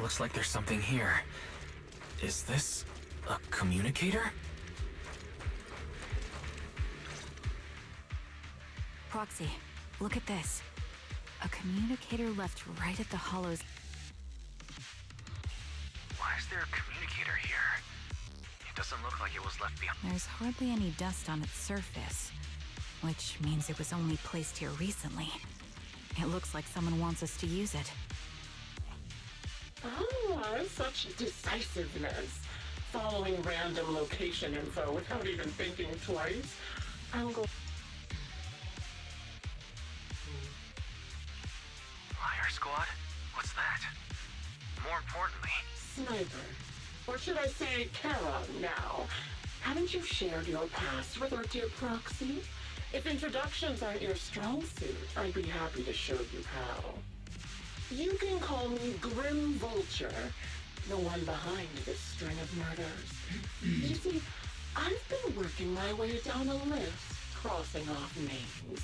Looks like there's something here. Is this a communicator? Proxy, look at this. A communicator left right at the hollows. Why is there a communicator here? It doesn't look like it was left behind. There's hardly any dust on its surface, which means it was only placed here recently. It looks like someone wants us to use it. Oh, such decisiveness. Following random location info without even thinking twice. I'll go. Fire squad? What's that? More importantly, Sniper. Or should I say Charon now? Haven't you shared your past with our dear Proxy? If introductions aren't your strong suit, I'd be happy to show you how. You can call me Grim Vulture, the one behind this string of murders. You see, I've been working my way down a list, crossing off names,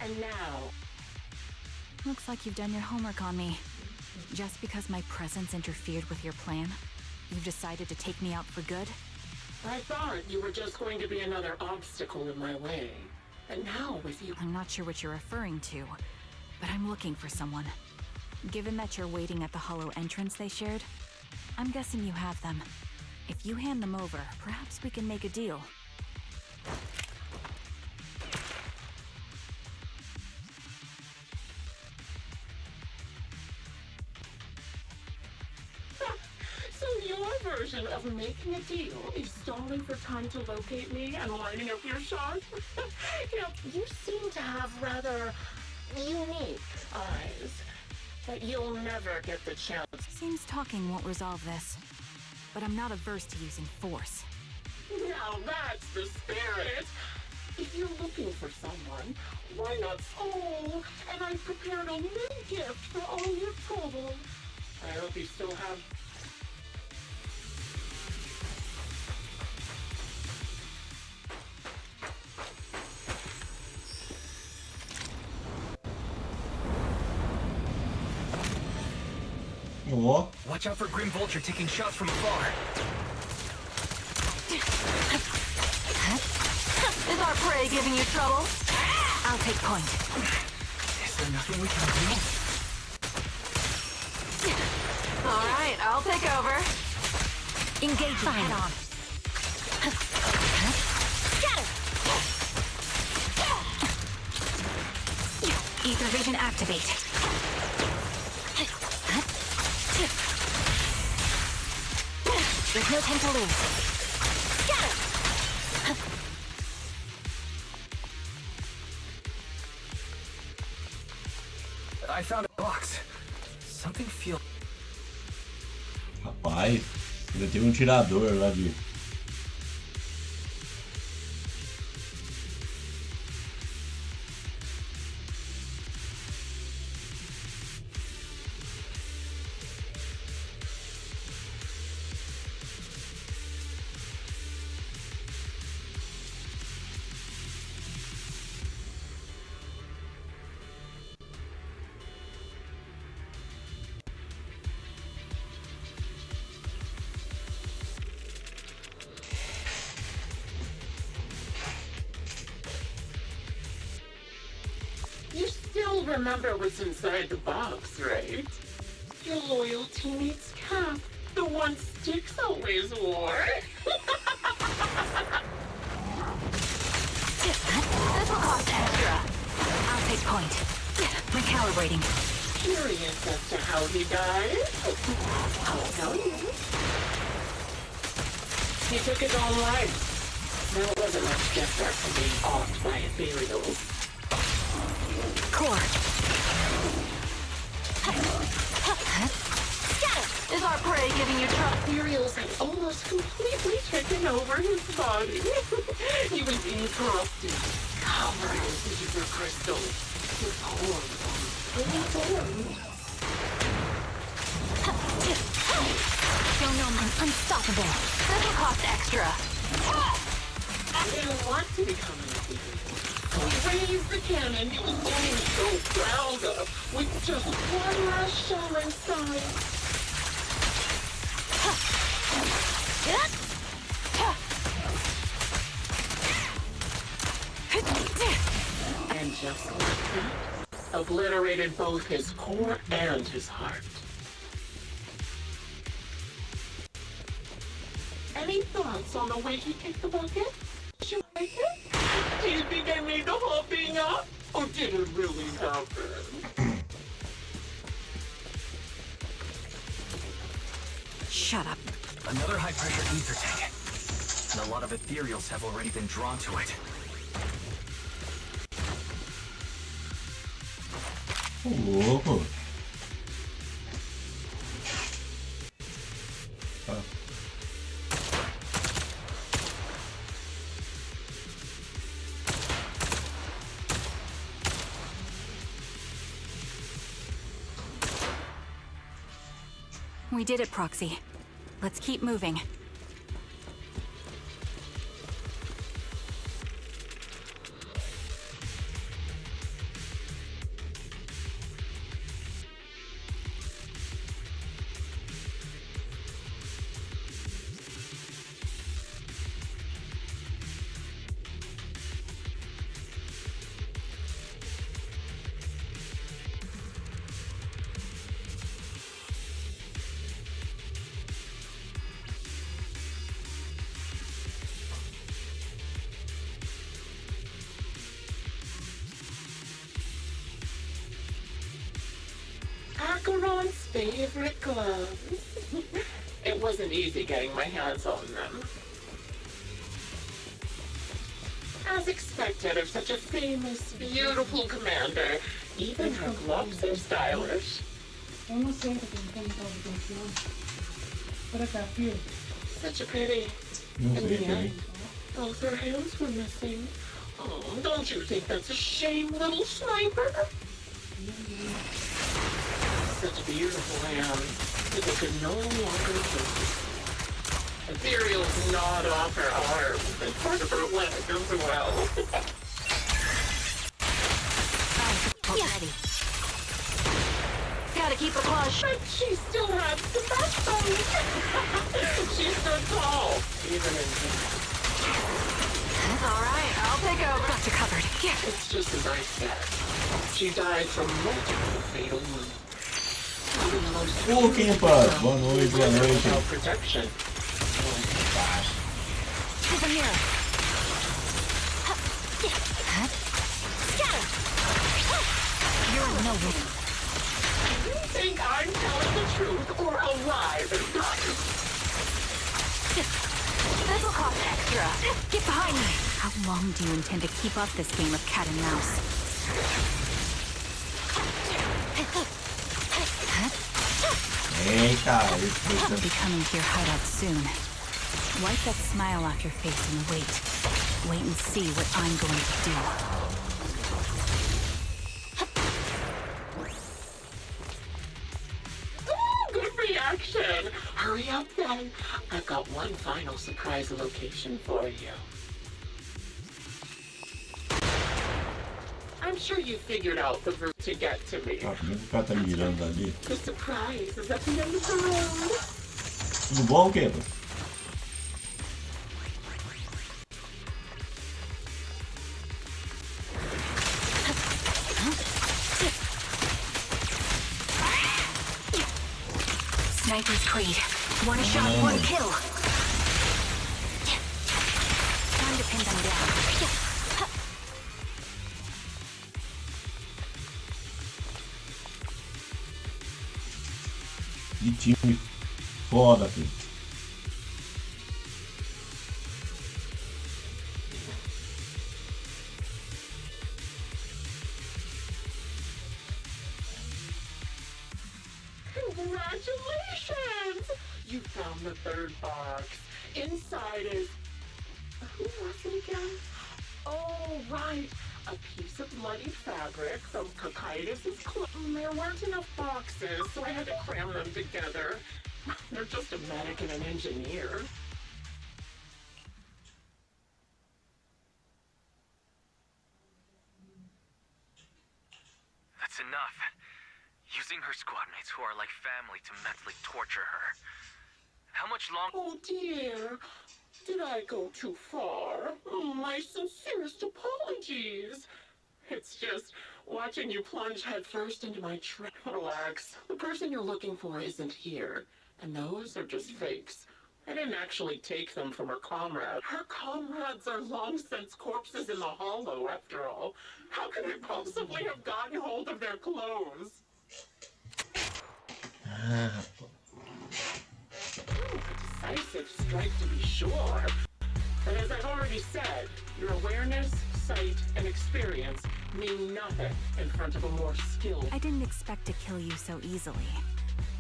and now... Looks like you've done your homework on me. Just because my presence interfered with your plan, you've decided to take me out for good? I thought you were just going to be another obstacle in my way. And now with you... I'm not sure what you're referring to, but I'm looking for someone. Given that you're waiting at the hollow entrance they shared, I'm guessing you have them. If you hand them over, perhaps we can make a deal. So your version of making a deal is stalling for time to locate me and lining up your shots? You seem to have rather unique eyes. But you'll never get the chance. Seems talking won't resolve this, but I'm not averse to using force. Now that's the spirit. If you're looking for someone, why not Soul? And I've prepared a little gift for all your trouble. I hope you still have... Ó. Watch out for Grim Vulture taking shots from afar. Is our prey giving you trouble? I'll take point. Is there nothing we can do? All right, I'll take over. Engage head on. Ether vision activate. There's no time to lose. I found a box. Something feels... Rapaz, ainda tem um tirador lá de... You still remember what's inside the box, right? Your loyal teammate's cap, the one Styx always wore. This will cost extra. I'll take point. Recalibrating. Curious as to how he died? I'll tell you. He took his own life. There wasn't much difference from being offed by ethereals. Core. Is our prey giving you trouble? Ethereals had almost completely taken over his body. He was incorrupted, covered in ether crystals, with horns on his form. Don't know I'm unstoppable. This will cost extra. I didn't want to become an ethereal. So he raised the cannon he was only so proud of, with just one last shell inside. And just like that, obliterated both his core and his heart. Any thoughts on the way he kicked the bucket? Did you like it? Do you think I made the whole thing up? Or did it really happen? Shut up. Another high-pressure ether tank. And a lot of ethereals have already been drawn to it. Ô, louco. Tá. We did it, Proxy. Let's keep moving. Acheron's favorite gloves. It wasn't easy getting my hands on them. As expected of such a famous, beautiful commander, even her gloves are stylish. Such a pity. In the end, both her hands were missing. Oh, don't you think that's a shame, little sniper? Such beautiful hands that they could no longer focus. Ethereal's gnawed off her arm, and part of her leg as well. Ready. Gotta keep her flush. But she still has the backbone. She stood tall, even in Alright, I'll take over. Got you covered. Here. It's just as I said. She died from multiple fatal wounds. Ô, quem passa? Boa noite, boa noite. Protection. Over here. Scatter. You're in no room. You think I'm telling the truth or a lie this time? This'll cost extra. Get behind me. How long do you intend to keep up this game of cat and mouse? Eita, I'll be coming to your hideout soon. Wipe that smile off your face and wait. Wait and see what I'm going to do. Good reaction. Hurry up then. I've got one final surprise location for you. I'm sure you figured out the route to get to me. The surprise is at the end of the road. Tudo bom, Kevin? Sniper's Creed. One shot, one kill. Time to pin them down. Que time foda, filho. Congratulations! You found the third box. Inside is... Who was it again? Oh, right. A piece of bloody fabric from Cocytus's clothes. There weren't enough boxes, so I had to cram them together. They're just a medic and an engineer. That's enough. Using her squad mates who are like family to mentally torture her. How much longer? Oh dear. Did I go too far? My sincerest apologies. It's just watching you plunge headfirst into my trap. Relax. The person you're looking for isn't here. And those are just fakes. I didn't actually take them from her comrade. Her comrades are long since corpses in the hollow, after all. How could I possibly have gotten hold of their clothes? A decisive strike to be sure. But as I've already said, your awareness, sight, and experience mean nothing in front of a more skilled... I didn't expect to kill you so easily.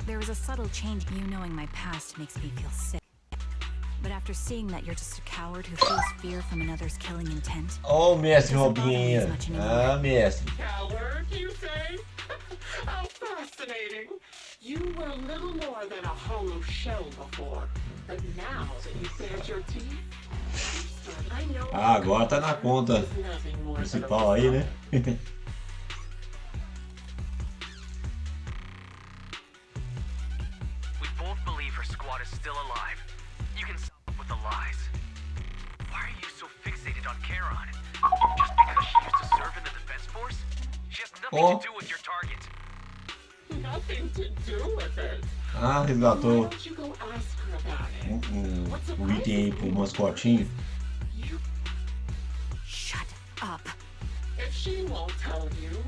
There was a subtle change. You knowing my past makes me feel sick. But after seeing that you're just a coward who feels fear from another's killing intent... Oh, mestre Robinha. Ah, mestre. Coward, you say? How fascinating. You were little more than a hollow shell before. But now that you bared your teeth... I know... Ah, agora tá na conta principal aí, né? We both believe her squad is still alive. You can stop with the lies. Why are you so fixated on Charon? Just because she used to serve in the defense force? She has nothing to do with your target. Nothing to do with it. Ah, resgatou Why don't you go ask her about it? item aí pro mascotinho. Shut up. If she won't tell you,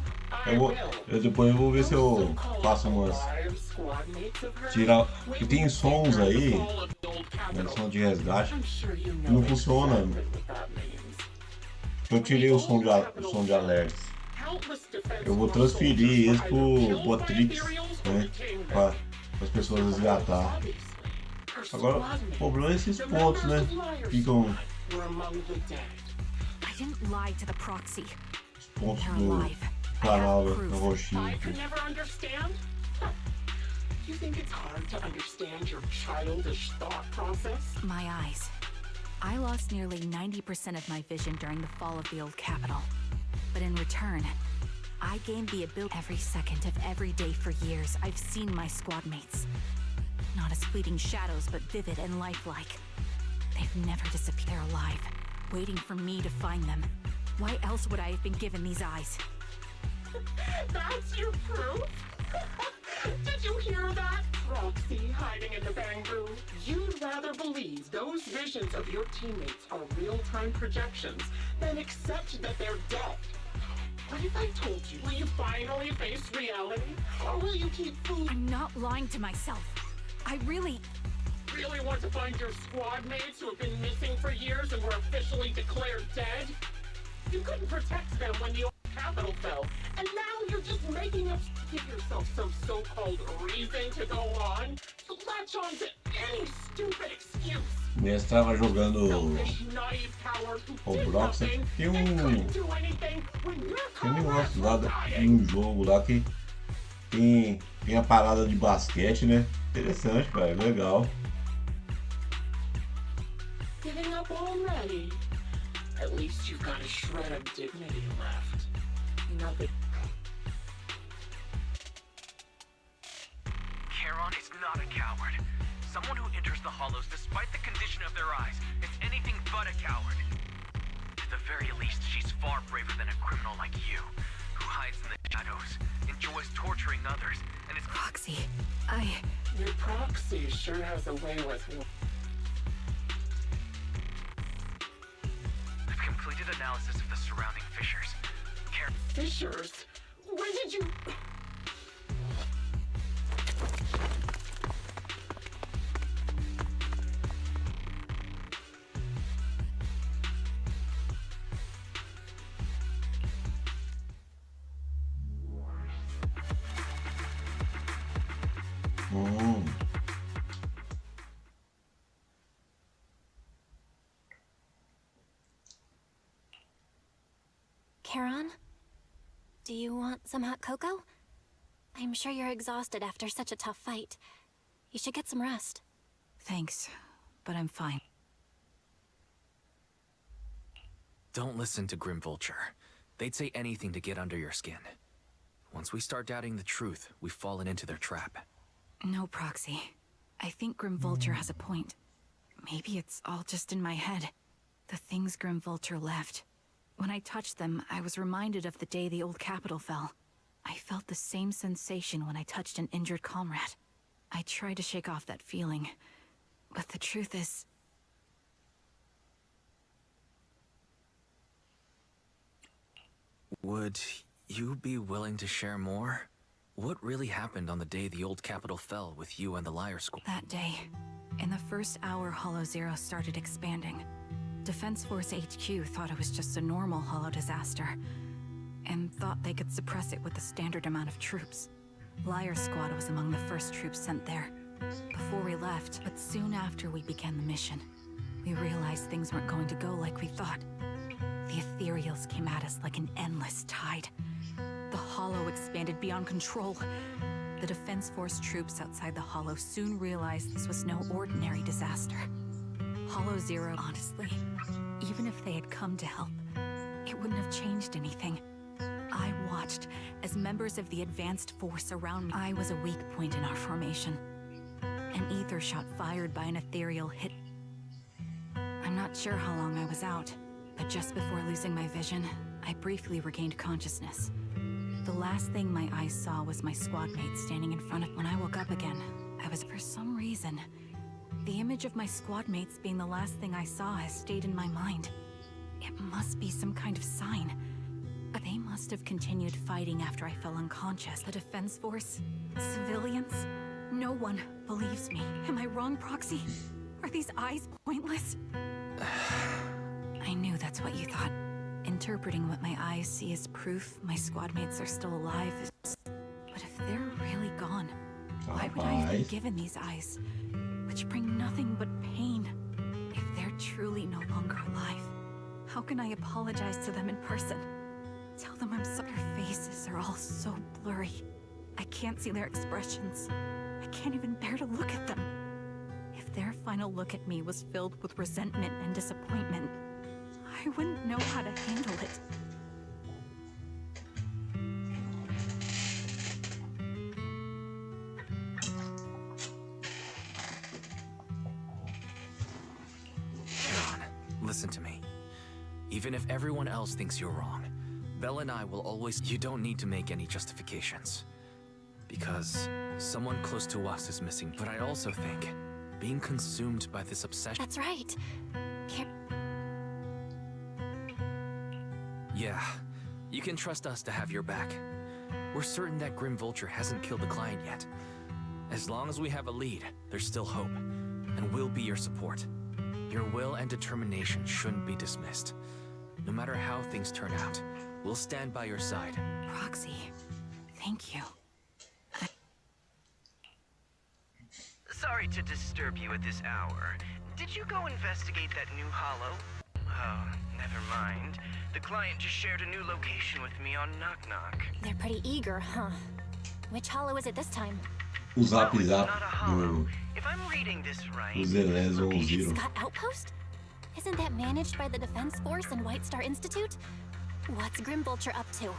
Depois eu vou ver se eu faço umas... Tirar... Porque tem sons aí, som de resgate, que não funciona. Eu tirei o som de alerta. Eu vou transferir eles pro Botrix, né? Para as pessoas resgatar. Agora, o problema é esses pontos, né? Ficam... didn't lie to the proxy. Pontos They're do alive. I canal have do proof. roxinho. I could never understand? You think it's hard to understand your childish thought process? My eyes. I lost nearly 90% of my vision during the fall of the old capital. But in return, I gained the ability. Every second of every day for years, I've seen my squad mates. Not as fleeting shadows, but vivid and lifelike. They've never disappeared. They're alive, waiting for me to find them. Why else would I have been given these eyes? That's your proof? Did you hear that? Proxy hiding in the bamboo. You'd rather believe those visions of your teammates are real-time projections than accept that they're dead. What if I told you? Will you finally face reality? Or will you keep fooling? I'm not lying to myself. I really want to find your squad mates who have been missing for years and were officially declared dead? You couldn't protect them when the old capital fell, and now you're just making up to give yourself some so-called reason to go on, to latch on to any stupid excuse. Nesse tava jogando Selfish, naive coward who o did Brox. nothing Tem and couldn't do anything when your tem um comrades negócio lá were num dying. jogo lá que tem a parada de basquete, né? Interessante, cara, legal. Giving up already? At least you've got a shred of dignity left. Nothing. Charon is not a coward. Someone who enters the hollows despite the condition of their eyes is anything but a coward. At the very least, she's far braver than a criminal like you, who hides in the shadows, enjoys torturing others, and is... Proxy. Your proxy sure has a way with I've completed analysis of the surrounding fissures. fissures. When did you... Charon? Do you want some hot cocoa? I'm sure you're exhausted after such a tough fight. You should get some rest. Thanks, but I'm fine. Don't listen to Grim Vulture. They'd say anything to get under your skin. Once we start doubting the truth, we've fallen into their trap. No, Proxy. I think Grim Vulture has a point. Maybe it's all just in my head. The things Grim Vulture left. When I touched them, I was reminded of the day the old capital fell. I felt the same sensation when I touched an injured comrade. I tried to shake off that feeling, but the truth is... Would you be willing to share more? What really happened on the day the old capital fell with you and the Liar Squad? That day, in the first hour Hollow Zero started expanding, Defense Force HQ thought it was just a normal Hollow disaster, and thought they could suppress it with the standard amount of troops. Liar Squad was among the first troops sent there, before we left, but soon after we began the mission. We realized things weren't going to go like we thought. The ethereals came at us like an endless tide. The Hollow expanded beyond control. The Defense Force troops outside the Hollow soon realized this was no ordinary disaster. Hollow Zero, honestly, even if they had come to help, it wouldn't have changed anything. I watched as members of the advanced force around me. I was a weak point in our formation. An ether shot fired by an ethereal hit. I'm not sure how long I was out, but just before losing my vision, I briefly regained consciousness. The last thing my eyes saw was my squad mate standing in front of me. When I woke up again, I was, for some reason, the image of my squad mates being the last thing I saw has stayed in my mind. It must be some kind of sign. They must have continued fighting after I fell unconscious. The Defense Force? Civilians? No one believes me. Am I wrong, Proxy? Are these eyes pointless? I knew that's what you thought. Interpreting what my eyes see as proof my squad mates are still alive is... But if they're really gone, why would I have been given these eyes, which bring nothing but pain, if they're truly no longer alive? How can I apologize to them in person? Tell them I'm sorry. Their faces are all so blurry. I can't see their expressions. I can't even bear to look at them. If their final look at me was filled with resentment and disappointment, I wouldn't know how to handle it. Listen to me. Even if everyone else thinks you're wrong, Belle and I will always... You don't need to make any justifications. Because someone close to us is missing. But I also think being consumed by this obsession... That's right. Yeah, you can trust us to have your back. We're certain that Grim Vulture hasn't killed the client yet. As long as we have a lead, there's still hope. And we'll be your support. Your will and determination shouldn't be dismissed. No matter how things turn out, we'll stand by your side. Proxy, thank you. Sorry to disturb you at this hour. Did you go investigate that new hollow? Oh, never mind. The client just shared a new location with me on Knock Knock. They're pretty eager, huh? Which hollow is it this time? O Zap Zap do... If I'm reading this right, Os Elés ouviram. Scott Outpost? Isn't that managed by the Defense Force and White Star Institute? What's Grim Vulture up to?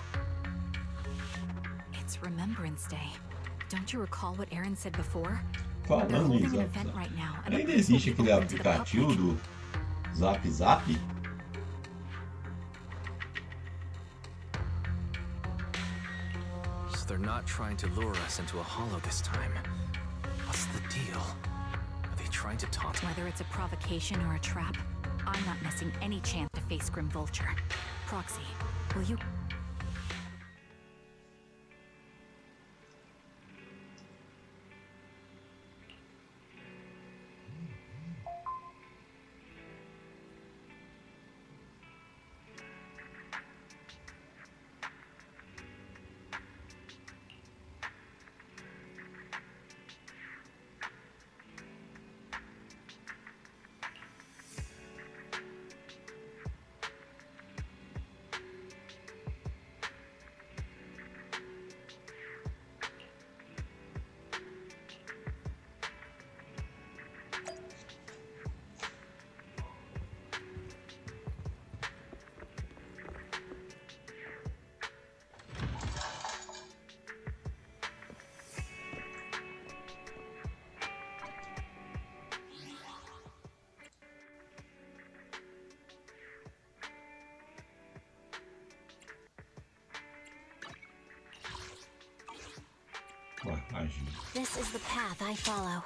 It's Remembrance Day. Don't you recall what Aaron said before? They're Falando em holding an Zap event Zap. right now, and the Ainda place will existe be aquele open to the aplicativo public. do Zap Zap? So they're not trying to lure us into a hollow this time. What's the deal? Are they trying to taunt me? Whether it's a provocation or a trap, I'm not missing any chance to face Grim Vulture. Proxy, will you... This is the path I follow.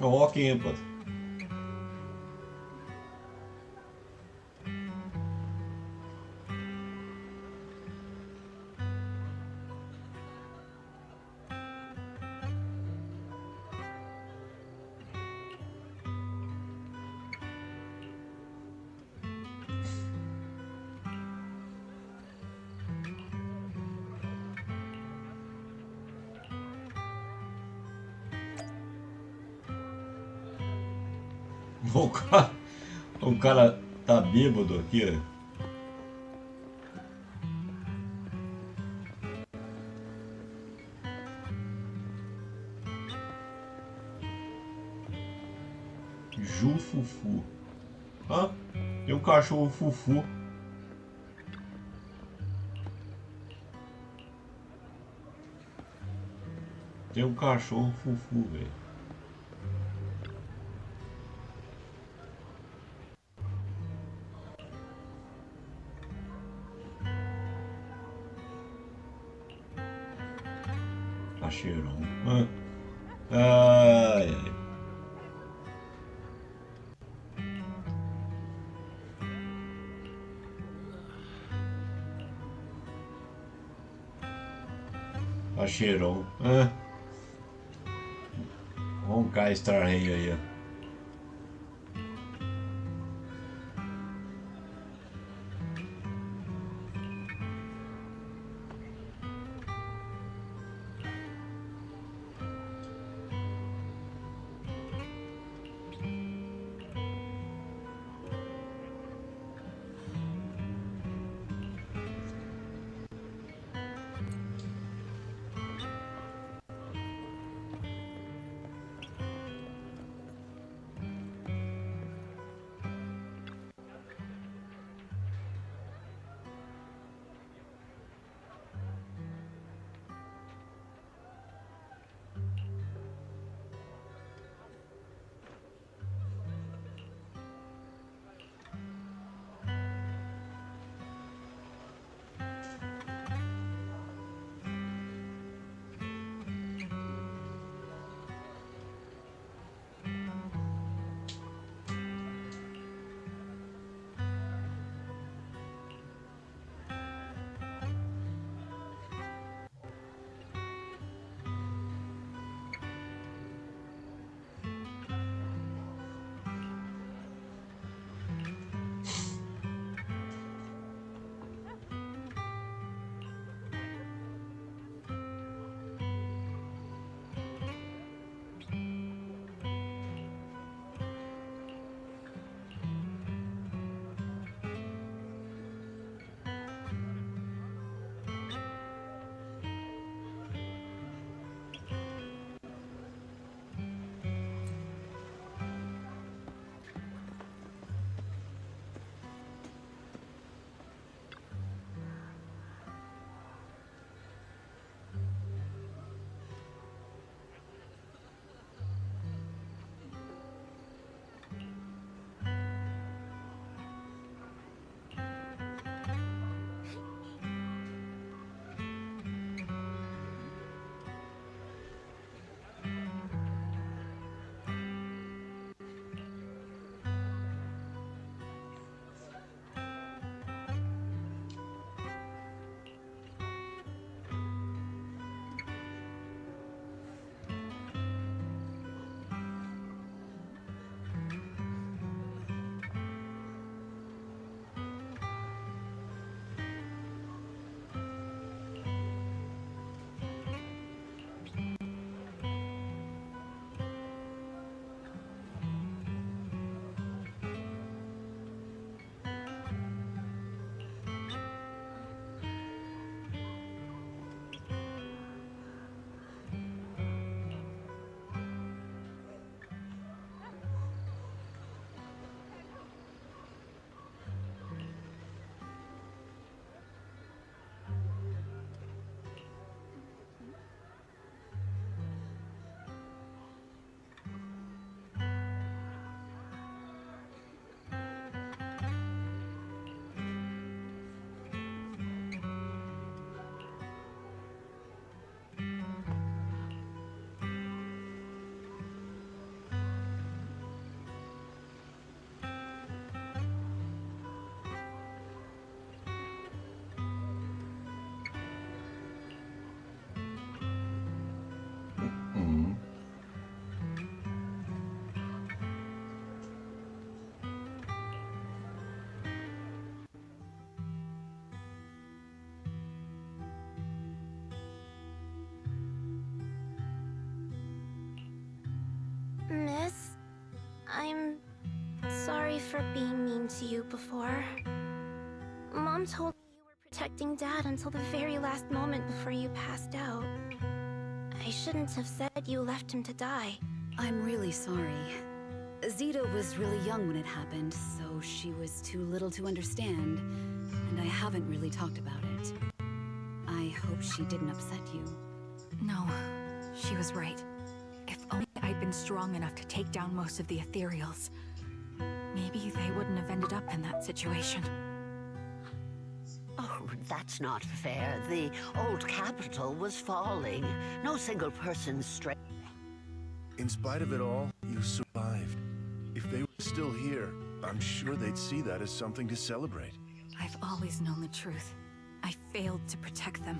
Ó, quem é, pô? O cara tá bêbado aqui, ó. Ju Fufu. Hã? Tem um cachorro Fufu. Tem um cachorro Fufu, velho. Tá cheirão. Hã? Ai, ai. Tá cheirão. Hã? Vamos cá estranho aí, ó. Miss, I'm for being mean to you before. Mom told me you were protecting Dad until the very last moment before you passed out. I shouldn't have said you left him to die. I'm really sorry. Zeta was really young when it happened, so she was too little to understand, and I haven't really talked about it. I hope she didn't upset you. No, she was right. If only I'd been strong enough to take down most of the ethereals, maybe they wouldn't have ended up in that situation. Oh, that's not fair. The old capital was falling. No single person straight. In spite of it all, you survived. If they were still here, I'm sure they'd see that as something to celebrate. I've always known the truth. I failed to protect them.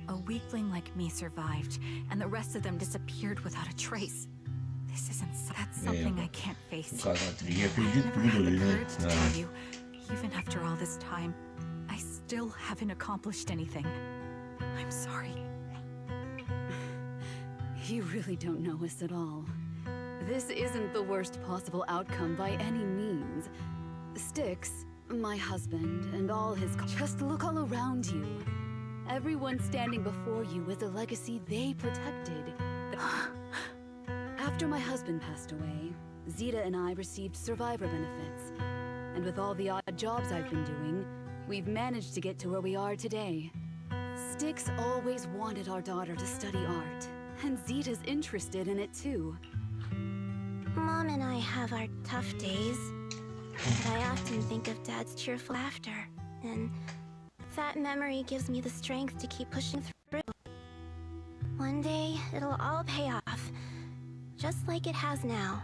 A weakling like me survived, and the rest of them disappeared without a trace. This isn't... That's something I can't face. I never had the courage to tell you. Even after all this time, I still haven't accomplished anything. I'm sorry. You really don't know us at all. This isn't the worst possible outcome by any means. Styx, my husband, and all his... Just look all around you. Everyone standing before you is a legacy they protected. After my husband passed away, Zeta and I received survivor benefits. And with all the odd jobs I've been doing, we've managed to get to where we are today. Styx always wanted our daughter to study art, and Zeta's interested in it too. Mom and I have our tough days, but I often think of Dad's cheerful laughter, and that memory gives me the strength to keep pushing through. One day, it'll all pay off, just like it has now.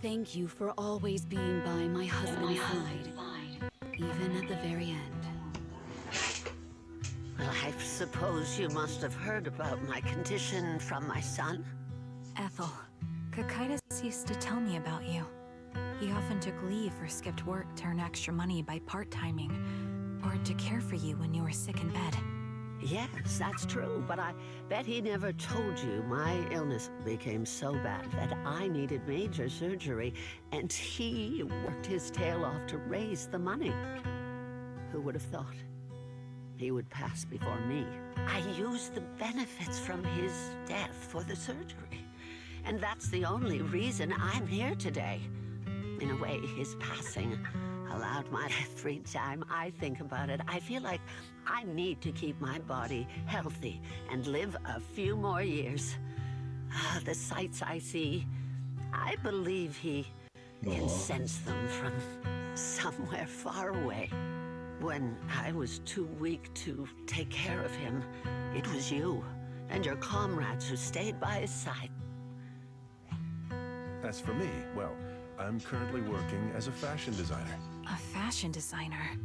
Thank you for always being by my husband's side, even at the very end. Well, I suppose you must have heard about my condition from my son. Ethel, Kakaitis used to tell me about you. He often took leave or skipped work to earn extra money by part-timing, or to care for you when you were sick in bed. Yes, that's true, but I bet he never told you my illness became so bad that I needed major surgery, and he worked his tail off to raise the money. Who would have thought he would pass before me? I used the benefits from his death for the surgery, and that's the only reason I'm here today. In a way, his passing allowed my every time I think about it, I feel like I need to keep my body healthy and live a few more years. The sights I see, I believe he can sense them from somewhere far away. When I was too weak to take care of him, it was you and your comrades who stayed by his side. As for me, well, I'm currently working as a fashion designer. A fashion designer?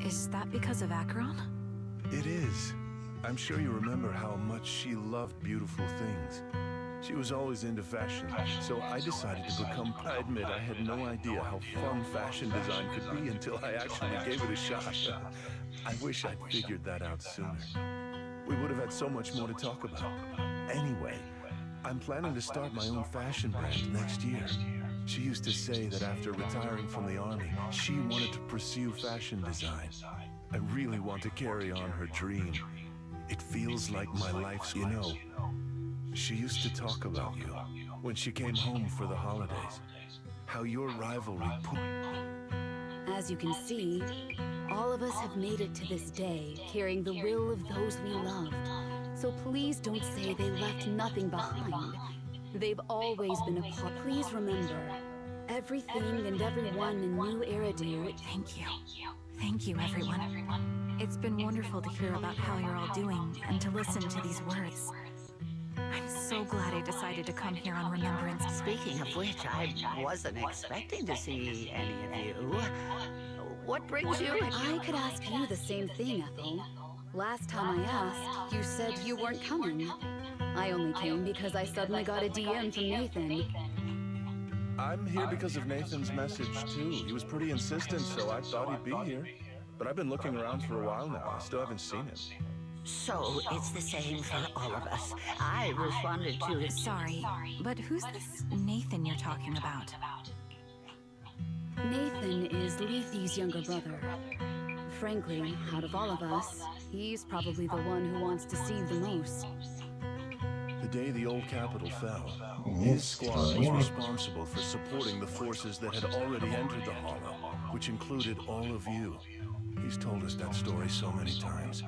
Is that because of Acheron? It is. I'm sure you remember how much she loved beautiful things. She was always into fashion, so I decided to become... I admit I had no idea how fun fashion design could be until I actually gave it a shot. I wish I'd figured that out sooner. We would have had so much more to talk about. Anyway, I'm planning to start my own fashion brand next year. She used to say that after retiring from the army, she wanted to pursue fashion design. I really want to carry on her dream. It feels like my life's... You know, she used to talk about you when she came home for the holidays. How your rivalry... As you can see, all of us have made it to this day, carrying the will of those we loved. So please don't say they left nothing behind. They've always been a part. Please remember, everything and everyone in New Eridu. Thank you. Thank you, everyone. It's been wonderful to hear about how you're all doing and to listen to these words. I'm so glad I decided to come here on Remembrance. Speaking of which, I wasn't expecting to see any of you. What brings you? I could ask you the same thing, Ethel. Last time I asked, you said you weren't coming. I only came because I suddenly got a DM from Nathan. I'm here because of Nathan's message, too. He was pretty insistent, so I thought he'd be here. But I've been looking around for a while now. I still haven't seen him. So, it's the same for all of us. I responded to it. Sorry, but who's this Nathan you're talking about? Nathan is Lethe's younger brother. Frankly, out of all of us, he's probably the one who wants deceived the most. The day the old capital fell, his squad was responsible for supporting the forces that had already entered the Hollow, which included all of you. He's told us that story so many times.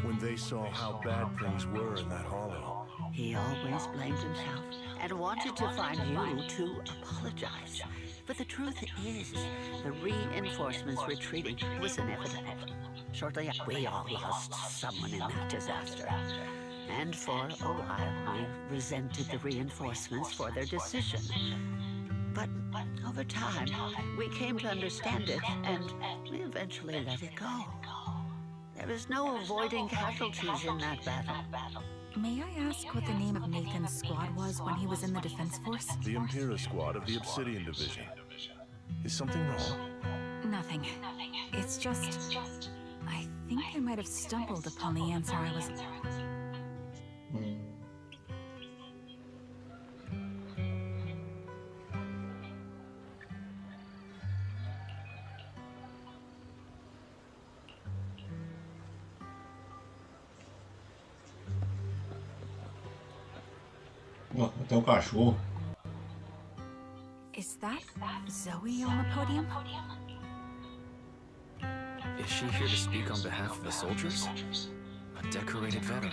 When they saw how bad things were in that Hollow, He always blamed himself and wanted to find you to apologize. But the truth is, the reinforcements retreating was inevitable. Shortly after, we all lost someone in that disaster. And for a while, I resented the reinforcements for their decision. But over time, we came to understand it, and we eventually let it go. There is no avoiding casualties in that battle. May I ask what the name of Nathan's squad was when he was in the Defense Force? the Impera squad of the Obsidian Division. Is something wrong? Nothing. It's just... I think I might have stumbled upon the answer I was... Até o cachorro. Is that Zoe on the podium? Is she here to speak on behalf of the soldiers? A decorated veteran.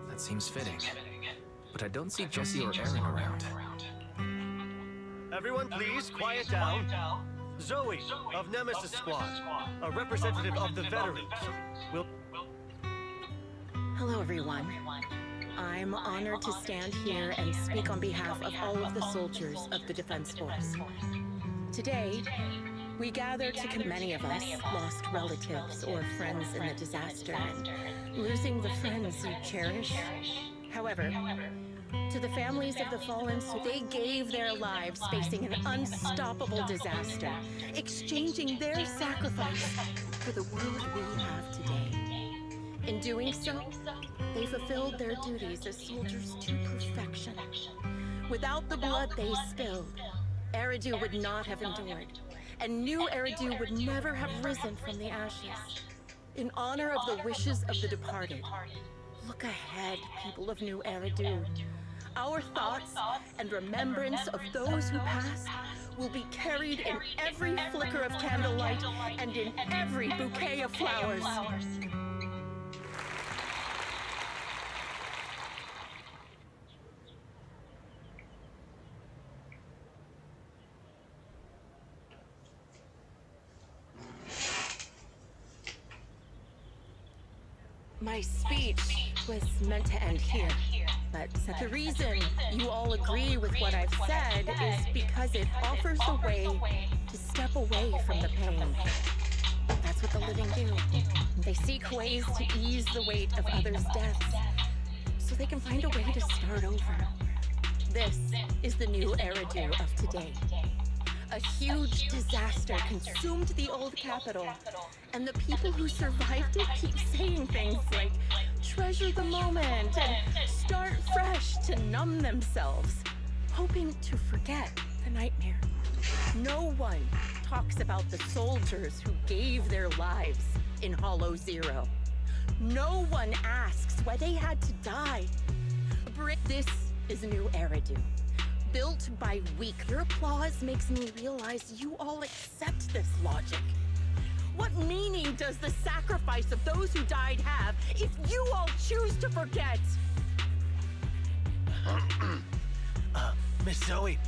That seems fitting. But I don't see Jesse or Aaron around. Everyone, please quiet down. Zoe of Nemesis Squad, a representative of the veterans, will... Hello, everyone. I'm honored to stand here and speak on behalf of all of the soldiers of the Defense Force. Today, we gather to many of us lost relatives or friends in the disaster and losing the friends you cherish. However, to the families of the fallen, they gave their lives facing an unstoppable disaster, exchanging their sacrifice for the world we have today. In doing so, they fulfilled their duties as soldiers to perfection. Without the blood they spilled, Eridu would not have endured, and new Eridu would never have risen from the ashes. In honor of the wishes of the departed, look ahead, people of New Eridu. Our thoughts and remembrance of those who passed will be carried in every flicker of candlelight and in every bouquet of flowers. My speech was meant to end here, but the reason you all agree with what I've said is because it offers a way to step away from the pain. That's what the living do. They seek ways to ease the weight of others' deaths, so they can find a way to start over. This is the new Eridu of today. A huge disaster consumed the old capital, and the people who survived it keep saying things like, treasure the moment and start fresh to numb themselves, hoping to forget the nightmare. No one talks about the soldiers who gave their lives in Hollow Zero. No one asks why they had to die. This is New Eridu. Built by weak. Your applause makes me realize you all accept this logic. What meaning does the sacrifice of those who died have if you all choose to forget? Miss Zoe,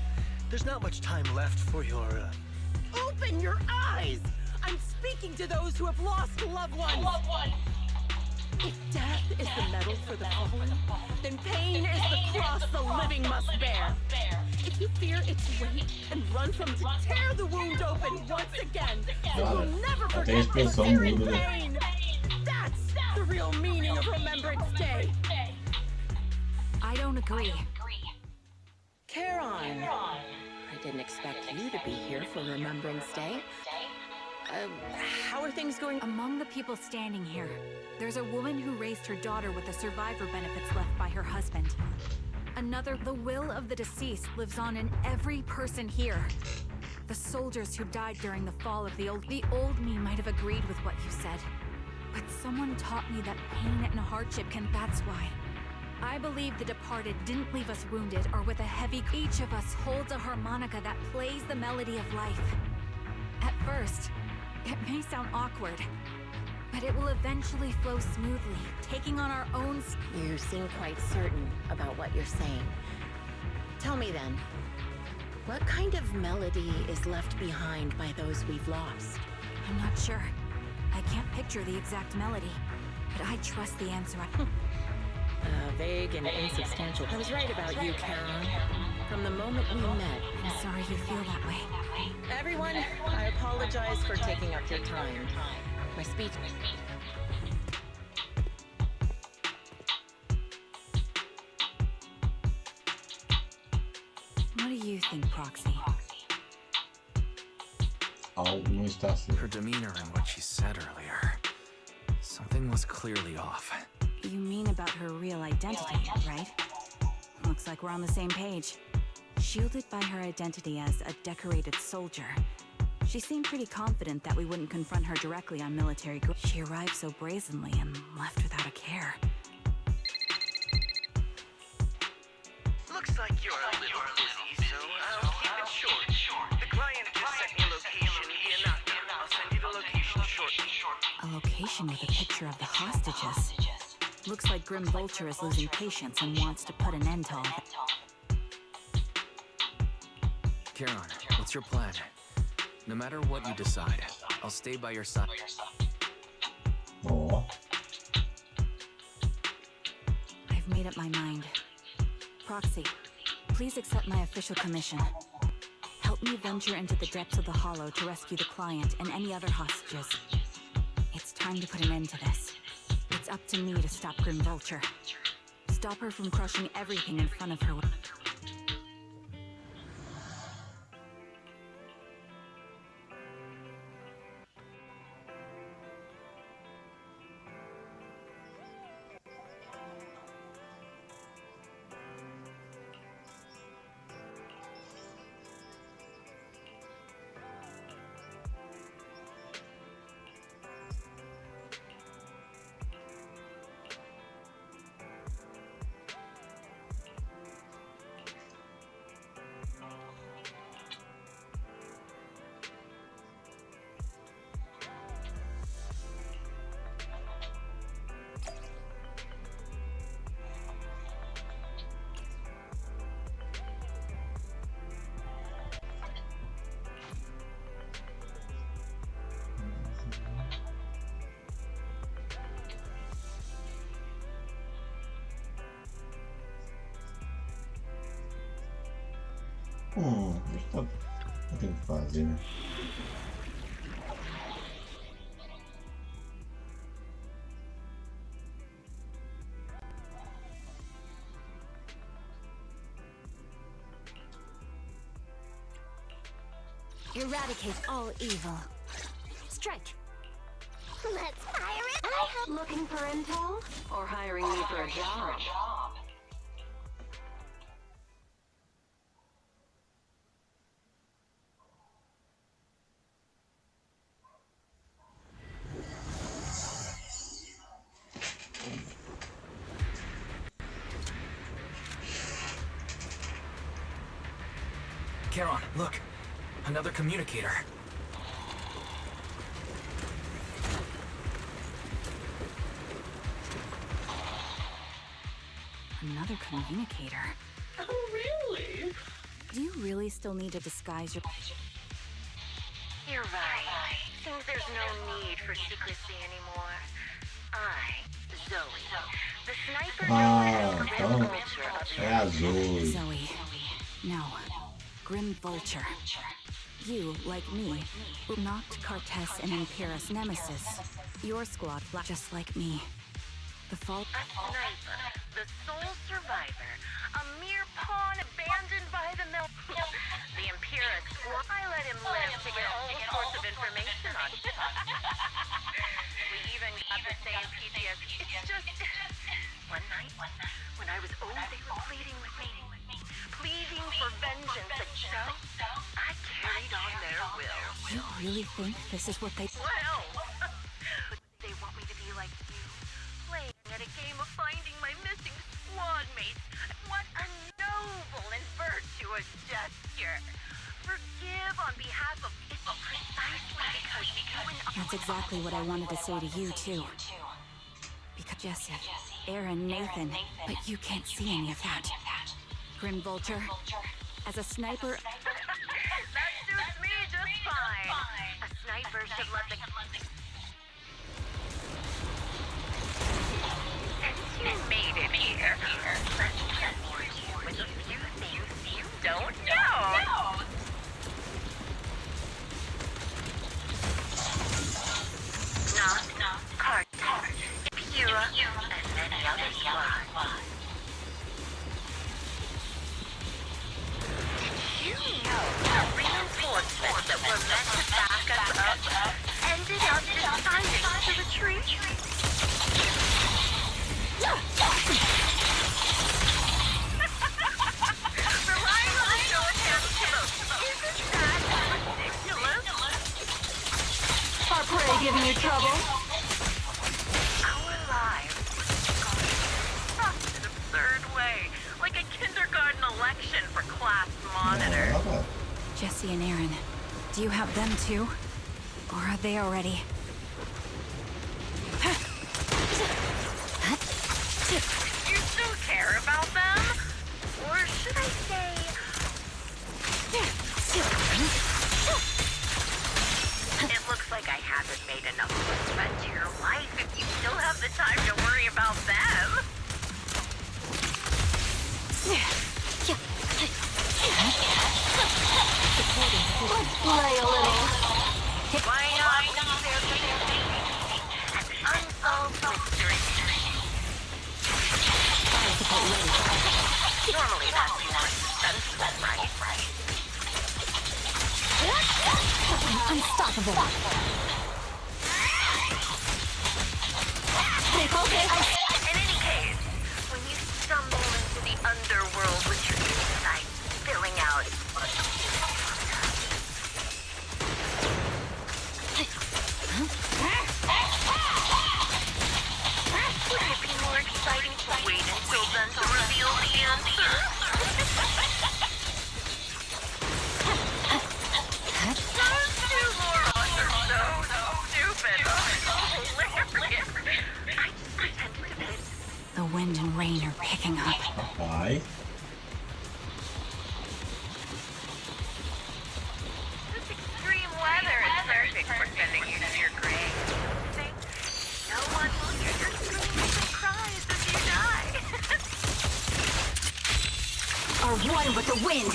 there's not much time left for your, Open your eyes! I'm speaking to those who have lost loved ones. If death is the medal for the fallen, then pain is the cross the living must bear. If you fear its weight and run from it, tear the wound open once again, so you'll never forget the fear and pain. That's the real meaning of Remembrance Day. I don't agree. Charon, I didn't expect you to be here for Remembrance Day. How are things going? Among the people standing here, there's a woman who raised her daughter with the survivor benefits left by her husband. Another, the will of the deceased lives on in every person here. The soldiers who died during the fall of the old me might have agreed with what you said. But someone taught me that pain and hardship can, that's why. I believe the departed didn't leave us wounded or with a heavy. Each of us holds a harmonica that plays the melody of life. At first, it may sound awkward, but it will eventually flow smoothly, taking on our own. You seem quite certain about what you're saying. Tell me then, what kind of melody is left behind by those we've lost? I'm not sure. I can't picture the exact melody, but I trust the answer. Vague and insubstantial. I was right about you, Charon. From the moment we met. I'm sorry you feel that way. Everyone, I apologize for taking up your time. My speech. What do you think, Proxy? Her demeanor and what she said earlier. Something was clearly off. You mean about her real identity, right? Looks like we're on the same page. Shielded by her identity as a decorated soldier, she seemed pretty confident that we wouldn't confront her directly on military grounds. She arrived so brazenly and left without a care. Looks like you're a little busy, so I'll keep it short. The client just sent me a location via knockdown. I'll send you the location shortly. A location with a picture of the hostages. Looks like Grim Vulture is losing patience and wants to put an end to all of it. Charon, what's your plan? No matter what you decide, I'll stay by your side. I've made up my mind. Proxy, please accept my official commission. Help me venture into the depths of the Hollow to rescue the client and any other hostages. It's time to put an end to this. It's up to me to stop Grim Vulture. Stop her from crushing everything in front of her. Deixa eu tenho que fazer, né? Eradicate all evil. Strike. Let's fire it. Looking for intel? Or hiring me for a job? Charon, look! Another communicator. Another communicator? Oh, really? Do you really still need to disguise your... You're right. Seems there's no need for secrecy anymore. Zoe, the sniper known as Grim Vulture of Zoe. Zoe. No. Grim Vulture. You, like me, knocked Cartes and Imperius nemesis. Your squad, just like me. The fall... A sniper, the sole survivor, a mere pawn abandoned by the the Imperius squad. I let him live to get all sorts of information on him. We even got the same PTSD. It's just... One night, when I was old, they were pleading with me. Pleading for vengeance, so I carried on their really think this is what they... Well, they want me to be like you, playing at a game of finding my missing squad mates. What a noble and virtuous gesture. Forgive on behalf of it's precisely because you and That's exactly what I wanted to say to you, too. Because Jesse, Aaron, Nathan, but you can't see any of that. Grim Vulture, as a sniper... That suits me just fine. A sniper should let the... Since you made it here, let me reward you with a few things you don't know. Knock, Carter, Pura, and many other squads. Did you know the reinforcements that were meant to back us up ended up deciding to retreat? Relying on the show of hands to vote. Isn't that ridiculous? Our prey giving you trouble? Our lives gone in such an absurd way, like a kindergarten election for class monitor. Jesse and Aaron, do you have them too? Or are they already... You still care about them? Or should I say... It looks like I haven't made enough of a threat to your life if you still have the time to worry about them. Let's play a little. Why not? There's an unsolved mystery. Normally that's more suspenseful, right? Unstoppable. Stay focused. In any case, when you stumble into the underworld with your insight spilling out, wouldn't it be more exciting to wait until then to reveal the answer? Those two morons are so stupid. Hilarious. I just pretended to be... The wind and rain are picking up. Why? This extreme weather is perfect for sending you to your grave. No one will hear your screams and cries as you die. Are one with the wind.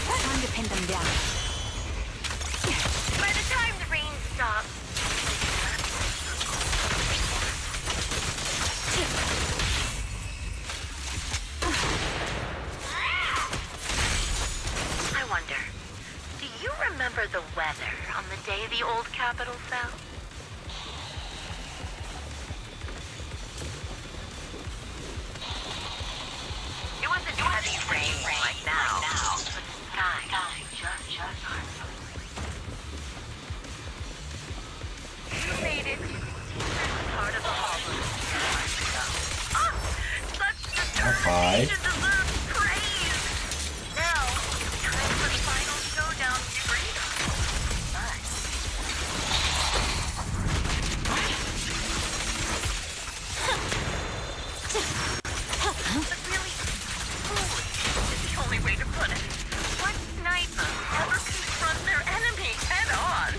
Time to pin them down. By the time the rain stops, I wonder, do you remember the weather on the day the old capital fell? It wasn't heavy rain like now, but the sky just you made it to the deepest part of the harbor. Oh, such determination deserves praise. Now, time for the final showdown to breathe on. But really, foolish is the only way to put it. What sniper ever confront their enemy head on?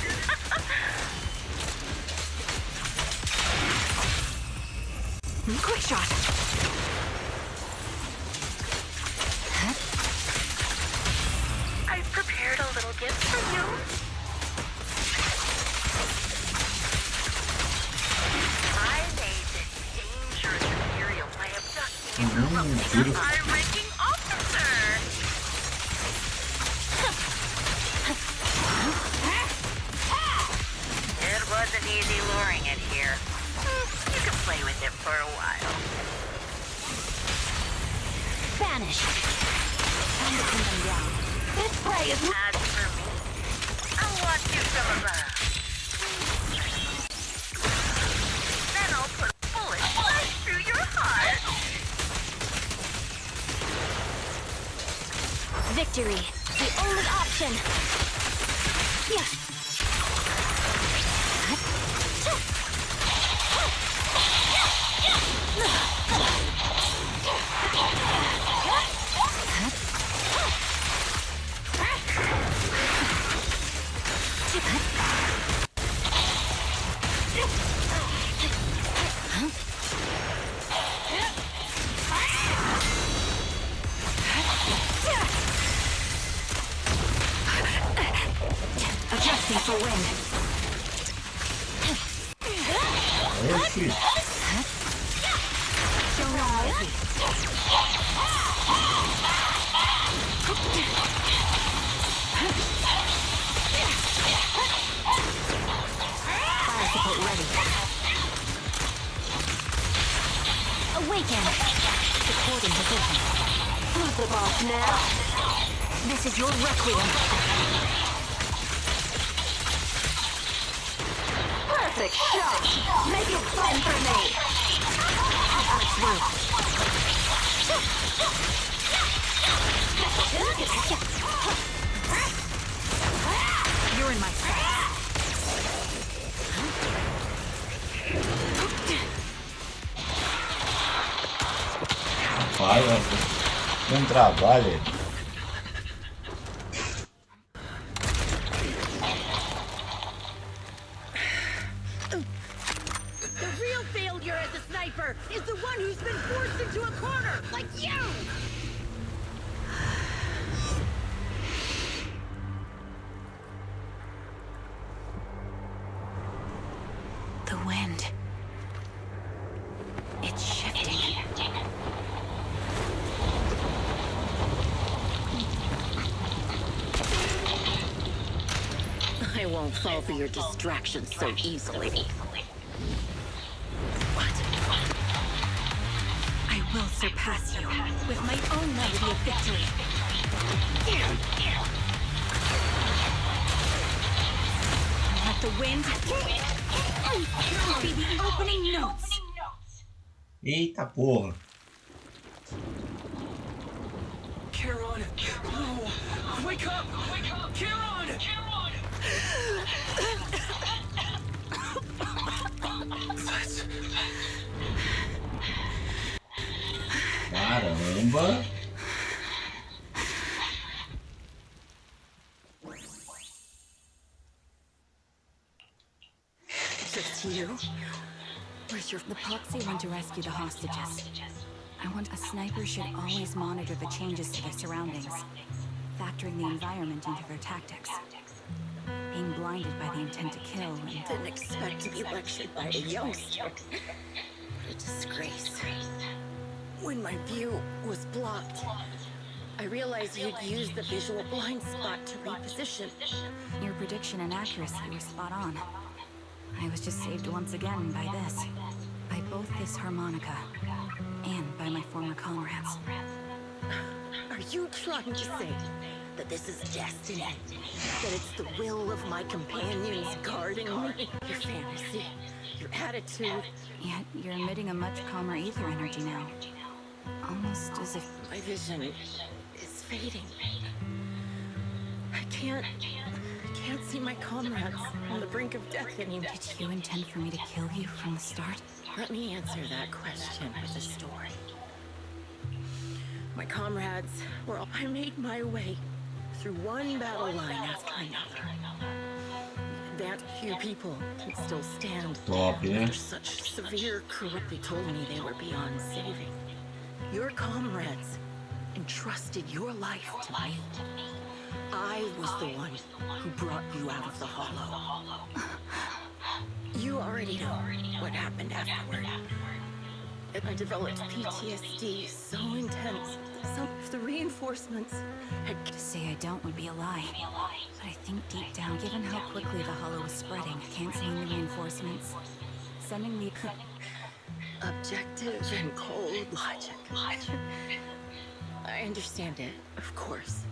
Quick shot. I've prepared a little gift for you. I made this dangerous material by abducting and corrupting a high-ranking officer. It wasn't easy luring it here. You can play with it for a while. Vanish. Time to pin them down. This prey is... As for me, I you some of that. Then I'll put a bullet right through your heart. Victory, the only option. Yeah. Adjusting for wind. Fire support ready. Awaken. Supporting position. Who's the boss now? This is your requiem. Perfect shot! Make it fun for me! You're in my sight. Vai, não trabalha. The real failure as a sniper is the one who's been forced into a corner, like you! The wind. It's shifting. I won't fall for your distractions so easily. I will surpass you with my own melody of victory. Let the wind be the opening notes. Eita porra. Charon, no! Wake up! Wake up! Charon! Caramba. Just you? Where's your... The Proxy went to rescue the hostages. I want a sniper should always monitor the changes to their surroundings, factoring the environment into their tactics. Being blinded by the intent to kill and... Didn't expect to be lectured by a youngster. What a disgrace. When my view was blocked, I realized you'd use the visual blind spot to reposition. Your prediction and accuracy were spot on. I was just saved once again by this. By both this harmonica and by my former comrades. Are you trying to say that this is destiny? That it's the will of my companions guarding me? Your fantasy, your attitude. Yet you're emitting a much calmer ether energy now. Almost as if... My vision is fading. I can't see my comrades on the brink of death anymore. Did you intend for me to kill you from the start? Let me answer that question with a story. My comrades were all... I made my way through one battle line after another. That few people can still stand after such severe corrupt. They told me they were beyond saving. Your comrades entrusted your life to me. I was the one who brought you out of the hollow. You already know what happened afterward. I developed PTSD so intense. Some of the reinforcements had... To say I don't would be a lie. But I think deep down, given how quickly the hollow was spreading, canceling the reinforcements, sending the... Objective and cold logic. I understand it, of course.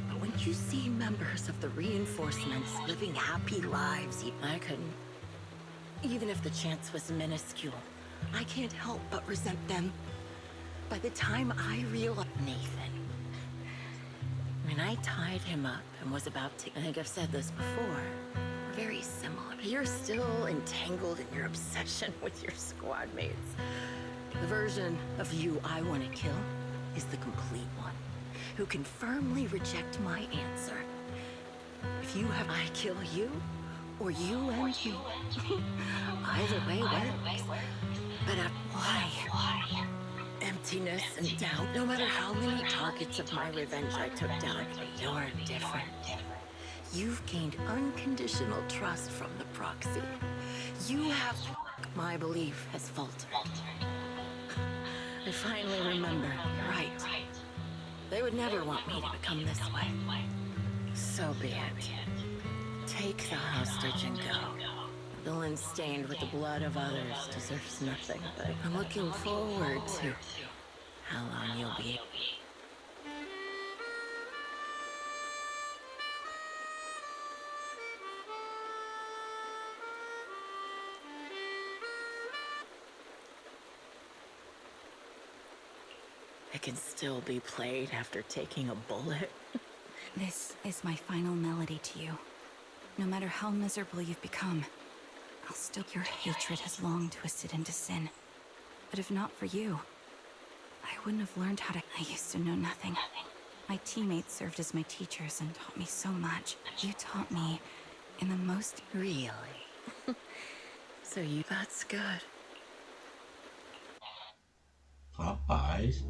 But when You see members of the reinforcements living happy lives. I couldn't. Even if the chance was minuscule, I can't help but resent them. By the time I realized Nathan, when I tied him up and was about to, I think I've said this before, very similar. You're still entangled in your obsession with your squad mates. The version of you I want to kill is the complete one, who can firmly reject my answer. If you have, I kill you, or you and me. Either way works. But why? Emptiness and doubt. No matter how many targets of my revenge I took down, you're different. You've gained unconditional trust from the proxy. You have... My belief has faltered. I finally remember, right. They would never want me to become this way. So be it. Take the hostage and go. The villain stained with the blood of others deserves nothing, but I'm looking forward to how long you'll be. It can still be played after taking a bullet. This is my final melody to you. No matter how miserable you've become, I'll still... Your hatred has long twisted into sin. But if not for you, I wouldn't have learned how to... I used to know nothing. My teammates served as my teachers and taught me so much. You taught me in the most... Really? So you... That's good. Rapaz.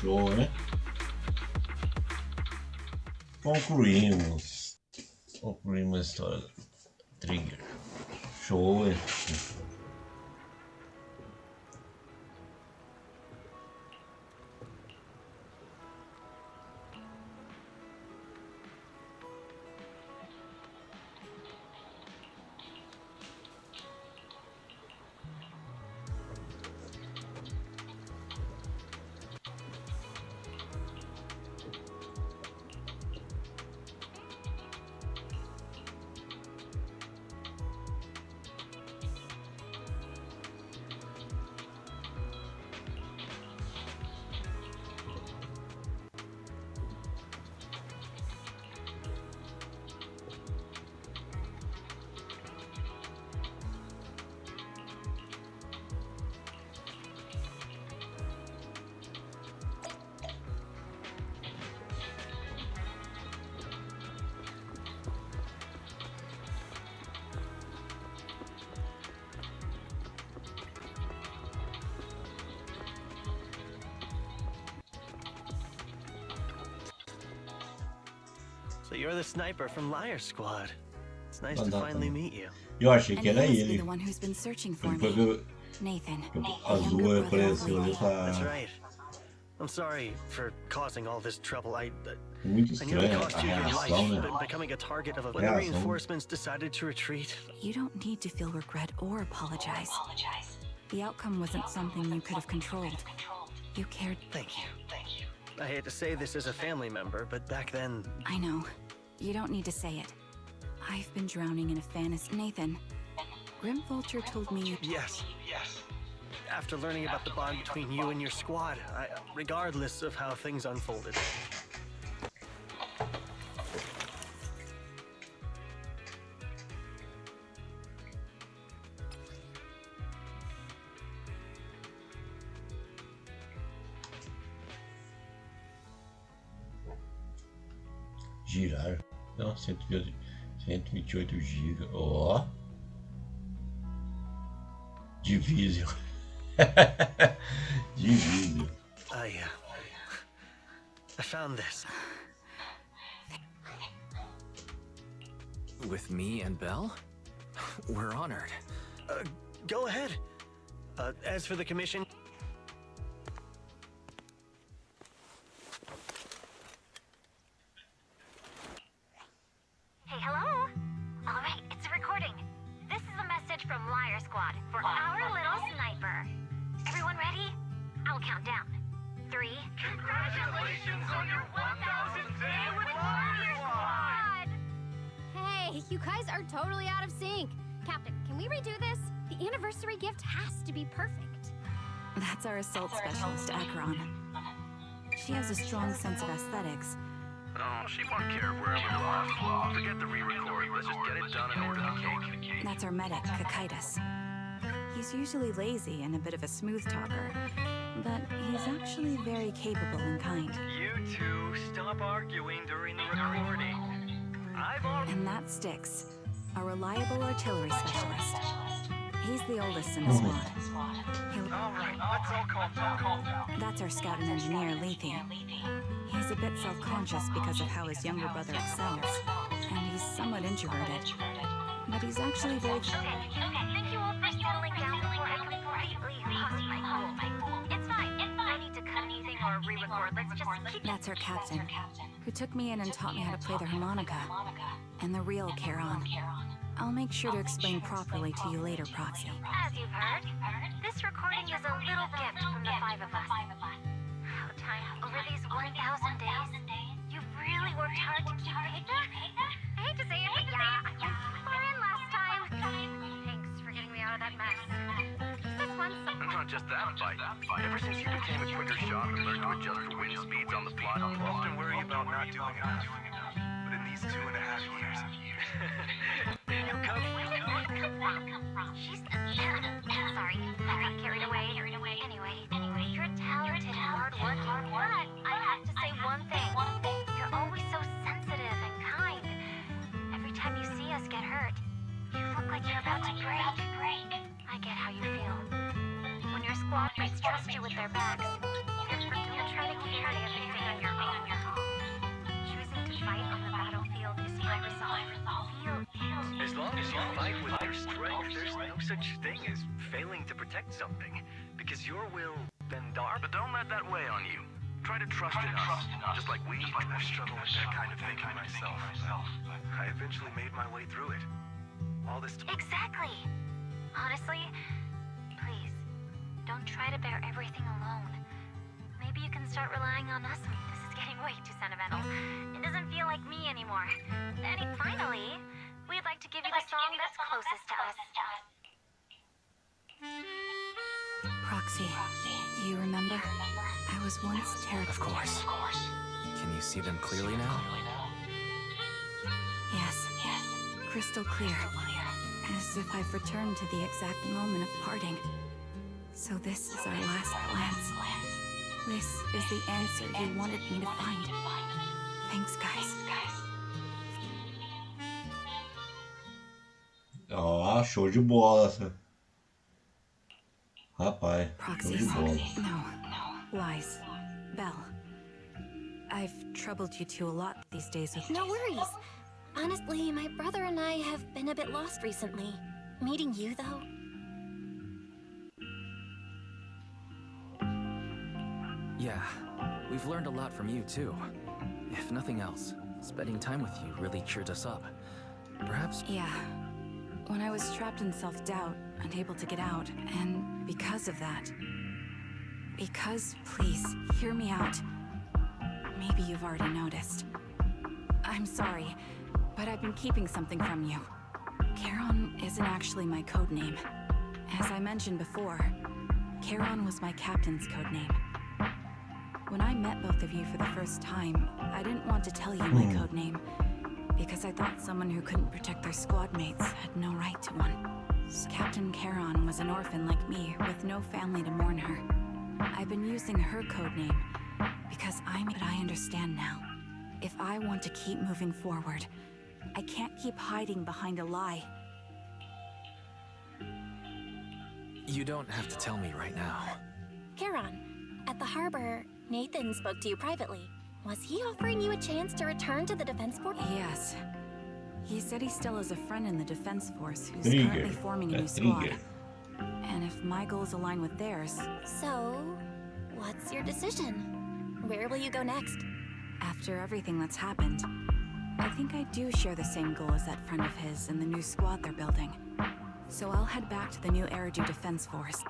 Show, né? Concluímos a história do Trigger. Show, hein? So you're the sniper from Liar Squad. It's nice to finally meet you. Eu achei que era And he must be ele. the one who's been searching for Depois me. eu, Nathan, azul apareceu ali That's pra... right. I'm sorry for causing all this trouble. I Muito nearly estranha cost a you your reação, life, né? but becoming a target of a... When the Reação. reinforcements decided to retreat, You don't need to feel regret or apologize. The outcome wasn't something you could have controlled. You cared. Thank you. I hate to say this as a family member, but back then... I know. You don't need to say it. I've been drowning in a fantasy. Nathan, Grim Vulture told me... Yes. After learning about the bond between you and your squad, regardless of how things unfolded. Girar. Não, 128 GB. Ó. Divísio. Divísio. I found this. With me and Belle? We're honored. Go ahead. As for the commission... Hey, hello? All right, it's a recording. This is a message from Liar Squad for our little sniper. Everyone ready? I'll count down. 3. Congratulations on your 1,000th day with Warrior Squad! Hey, you guys are totally out of sync. Captain, can we redo this? The anniversary gift has to be perfect. That's our assault specialist, Acheron. She has a strong sense of aesthetics. Oh, she won't care if we're ever lost. Forget the re-record. Let's just get it done and order the cake. That's our medic, Kakaitis. He's usually lazy and a bit of a smooth talker, but he's actually very capable and kind. You two stop arguing during the recording. And that Styx, a reliable artillery specialist. He's the oldest in the squad. Alright, let's all calm down. That's our scout and engineer, Lethe. He's a bit self-conscious because of how his younger brother excels, and he's somewhat introverted. But he's actually very... Okay, thank you all for settling down before I completely lost my cool. It's fine. No need to cut anything or re-record. Let's just keep... That's our captain, who took me in and taught me how to play the harmonica, and the real Charon. I'll make sure to explain properly to you later, Proxy. As you've heard, this recording is a little gift from the 5 of us. Oh, time, over these 1,000 days, you've really worked hard to keep pace. I hate to say it, but yeah, we're in last time. Thanks for getting me out of that mess. This one's... Not just that fight. Ever since you became a quicker shot and learned to adjust for wind speeds on the fly, I often worry about not doing enough. But in these 2.5 years... You come from? She's... Sorry, I got carried away. Anyway, you're talented, hard-working, but I have to say one thing. You're always so sensitive and kind. Every time you see us get hurt, you look like you're about to break. I get how you feel. When your squad mates trust you with their backs, you're trying to carry everything on your own. Choosing to fight on the battlefield is my resolve. As long as you fight with your strength, there's no such thing as failing to protect something. Because your will bend our... But don't let that weigh on you. Try to trust in us, just like we struggle with that kind of thinking myself. I eventually made my way through it. All this time. Exactly. Honestly, please, don't try to bear everything alone. Maybe you can start relying on us. This is getting way too sentimental. It doesn't feel like me anymore. And finally, we'd like to give you the song that's closest to us. Proxy, you remember? I was once terrified. Of course. Can you see them clearly now? Yes, crystal clear. As if I've returned to the exact moment of parting. So this is our last glance. This is the answer you wanted me to find. Thanks, guys. Ó, show de bola essa. Rapaz, show de bola. No. Lies. Belle. I've troubled you two a lot these days with... No worries. Honestly, my brother and I have been a bit lost recently. Meeting you, though. Yeah, we've learned a lot from you too. If nothing else, spending time with you really cheered us up. Perhaps... Yeah. When I was trapped in self-doubt, unable to get out, and because of that... Because, please, hear me out. Maybe you've already noticed. I'm sorry, but I've been keeping something from you. Charon isn't actually my code name. As I mentioned before, Charon was my captain's code name. When I met both of you for the first time, I didn't want to tell you my code name, because I thought someone who couldn't protect their squad mates had no right to one. Captain Charon was an orphan like me, with no family to mourn her. I've been using her code name, because I understand now. If I want to keep moving forward, I can't keep hiding behind a lie. You don't have to tell me right now. Charon, at the harbor, Nathan spoke to you privately. Was he offering you a chance to return to the Defense Force? Yes. He said he still has a friend in the Defense Force who's currently forming a new squad. And if my goals align with theirs... So, what's your decision? Where will you go next? After everything that's happened, I think I do share the same goal as that friend of his and the new squad they're building. So I'll head back to the new Eridu Defense Force.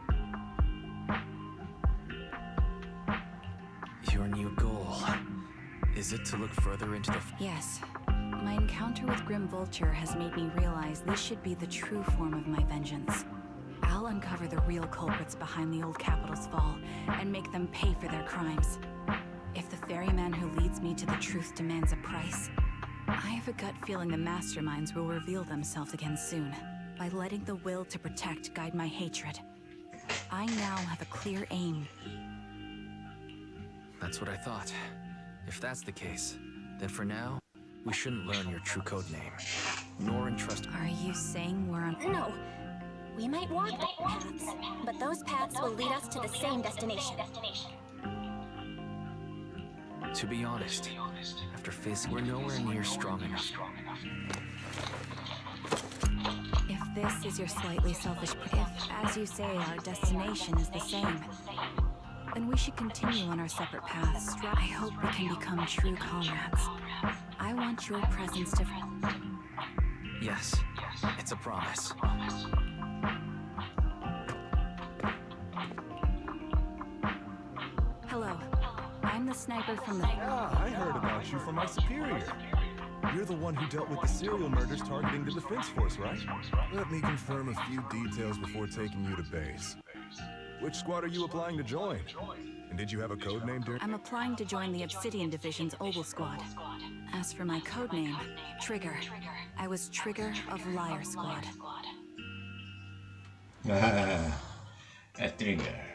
Your new goal. Is it to look further into the... Yes. My encounter with Grim Vulture has made me realize this should be the true form of my vengeance. I'll uncover the real culprits behind the old capital's fall and make them pay for their crimes. If the ferryman who leads me to the truth demands a price, I have a gut feeling the masterminds will reveal themselves again soon. By letting the will to protect guide my hatred, I now have a clear aim. That's what I thought. If that's the case, then for now, we shouldn't learn your true code name, nor entrust... Are you saying we're on... No. We might walk the paths, but those paths will lead us to the same destination. To be honest, after facing... We're nowhere near strong enough. If this is your slightly selfish... If, as you say, our destination is the same, then we should continue on our separate paths. I hope we can become true comrades. I want your presence to... Yes, it's a promise. Hello. I'm the sniper from the... Yeah, I heard about you from my superior. You're the one who dealt with the serial murders targeting the defense force, right? Let me confirm a few details before taking you to base. Which squad are you applying to join? And did you have a code name during... I'm applying to join the Obsidian Division's Oval Squad. As for my code name, Trigger. I was Trigger of Liar Squad. É Trigger.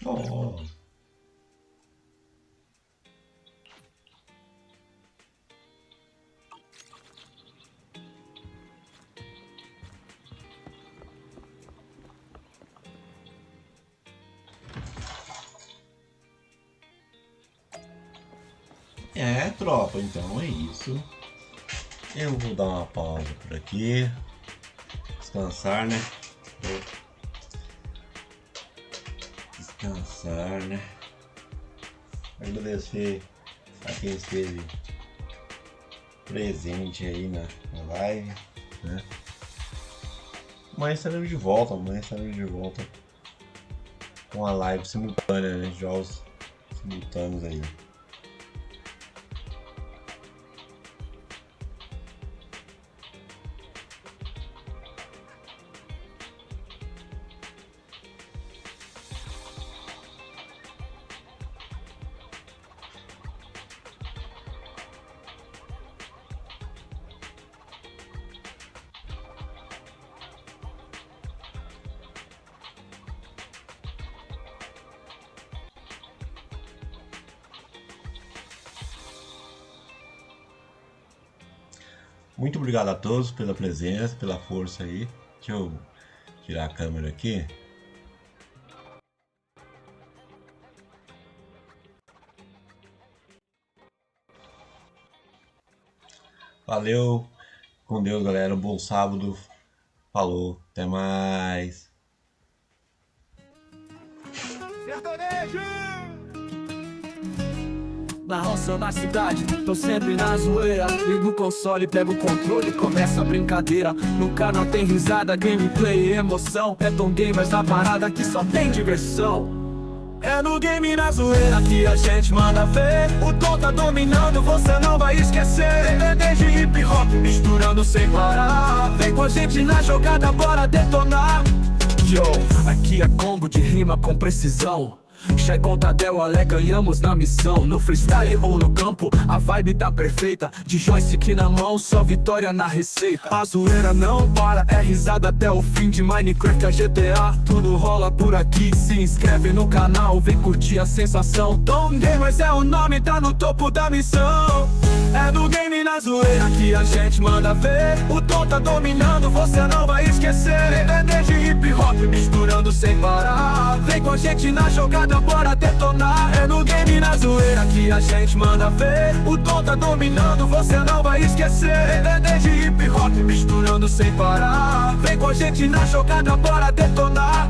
Oh. É, tropa, então é isso. Eu vou dar uma pausa por aqui. Descansar, né? Descansar, né? Agradecer a quem esteve presente aí na live, né? Amanhã estaremos de volta, com a live simultânea, né? Jogos simultâneos aí. Muito obrigado a todos pela presença, pela força aí. Deixa eu tirar a câmera aqui. Valeu, com Deus, galera. Um bom sábado. Falou, até mais. Sertanejo! Na roça ou na cidade, tô sempre na zoeira. Ligo o console, pego o controle e começa a brincadeira. No canal tem risada, gameplay e emoção. É Tom Gamers na parada que só tem diversão. É no game na zoeira que a gente manda ver. O tom tá dominando, você não vai esquecer. É desde hip hop, misturando sem parar. Vem com a gente na jogada, bora detonar. Yo, aqui é combo de rima com precisão. Chegou Tadeu, Ale, ganhamos na missão. No freestyle ou no campo, a vibe tá perfeita. De joystick na mão, só vitória na receita. A zoeira não para, é risada até o fim. De Minecraft a GTA, tudo rola por aqui. Se inscreve no canal, vem curtir a sensação. Tom Gamers é o nome, tá no topo da missão. É no game na zoeira que a gente manda ver. O tom tá dominando, você não vai esquecer. É desde hip hop, misturando sem parar. Vem com a gente na jogada, bora detonar. É no game na zoeira que a gente manda ver. O tom tá dominando, você não vai esquecer. É desde hip hop, misturando sem parar. Vem com a gente na jogada, bora detonar.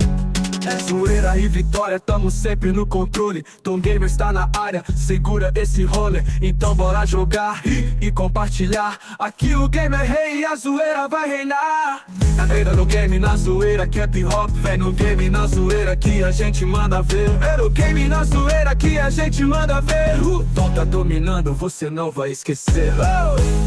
É zoeira e vitória, tamo sempre no controle. Tom Gamer está na área, segura esse roller. Então bora jogar e compartilhar. Aqui o game é rei e a zoeira vai reinar. É no game na zoeira que é hip hop. Vem no game na zoeira que a gente manda ver. É no game na zoeira que a gente manda ver. O tom tá dominando, você não vai esquecer.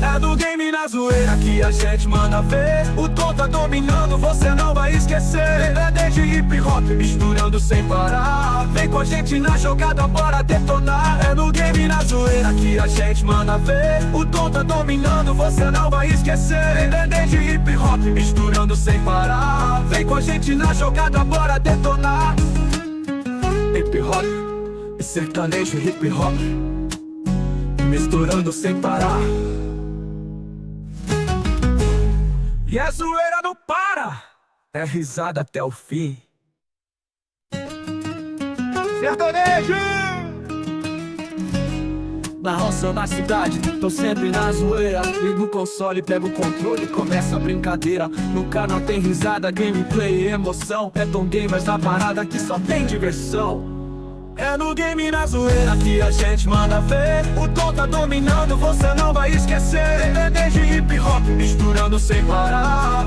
É no game na zoeira que a gente manda ver. O tom tá dominando, você não vai esquecer. É desde hip hop, misturando sem parar. Vem com a gente na jogada, bora detonar. É no game na zoeira que a gente manda ver. O tom tá dominando, você não vai esquecer. É desde hip hop, misturando sem parar. Vem com a gente na jogada, bora detonar. Hip hop, sertanejo e hip hop, misturando sem parar. E a zoeira não para, é risada até o fim. Sertanejo! Na roça ou na cidade, tô sempre na zoeira. Ligo o console, pego o controle, começa a brincadeira. No canal tem risada, gameplay e emoção. É Tom Gamers na parada que só tem diversão. É no game na zoeira que a gente manda ver. O tom tá dominando, você não vai esquecer. É desde hip hop, misturando sem parar.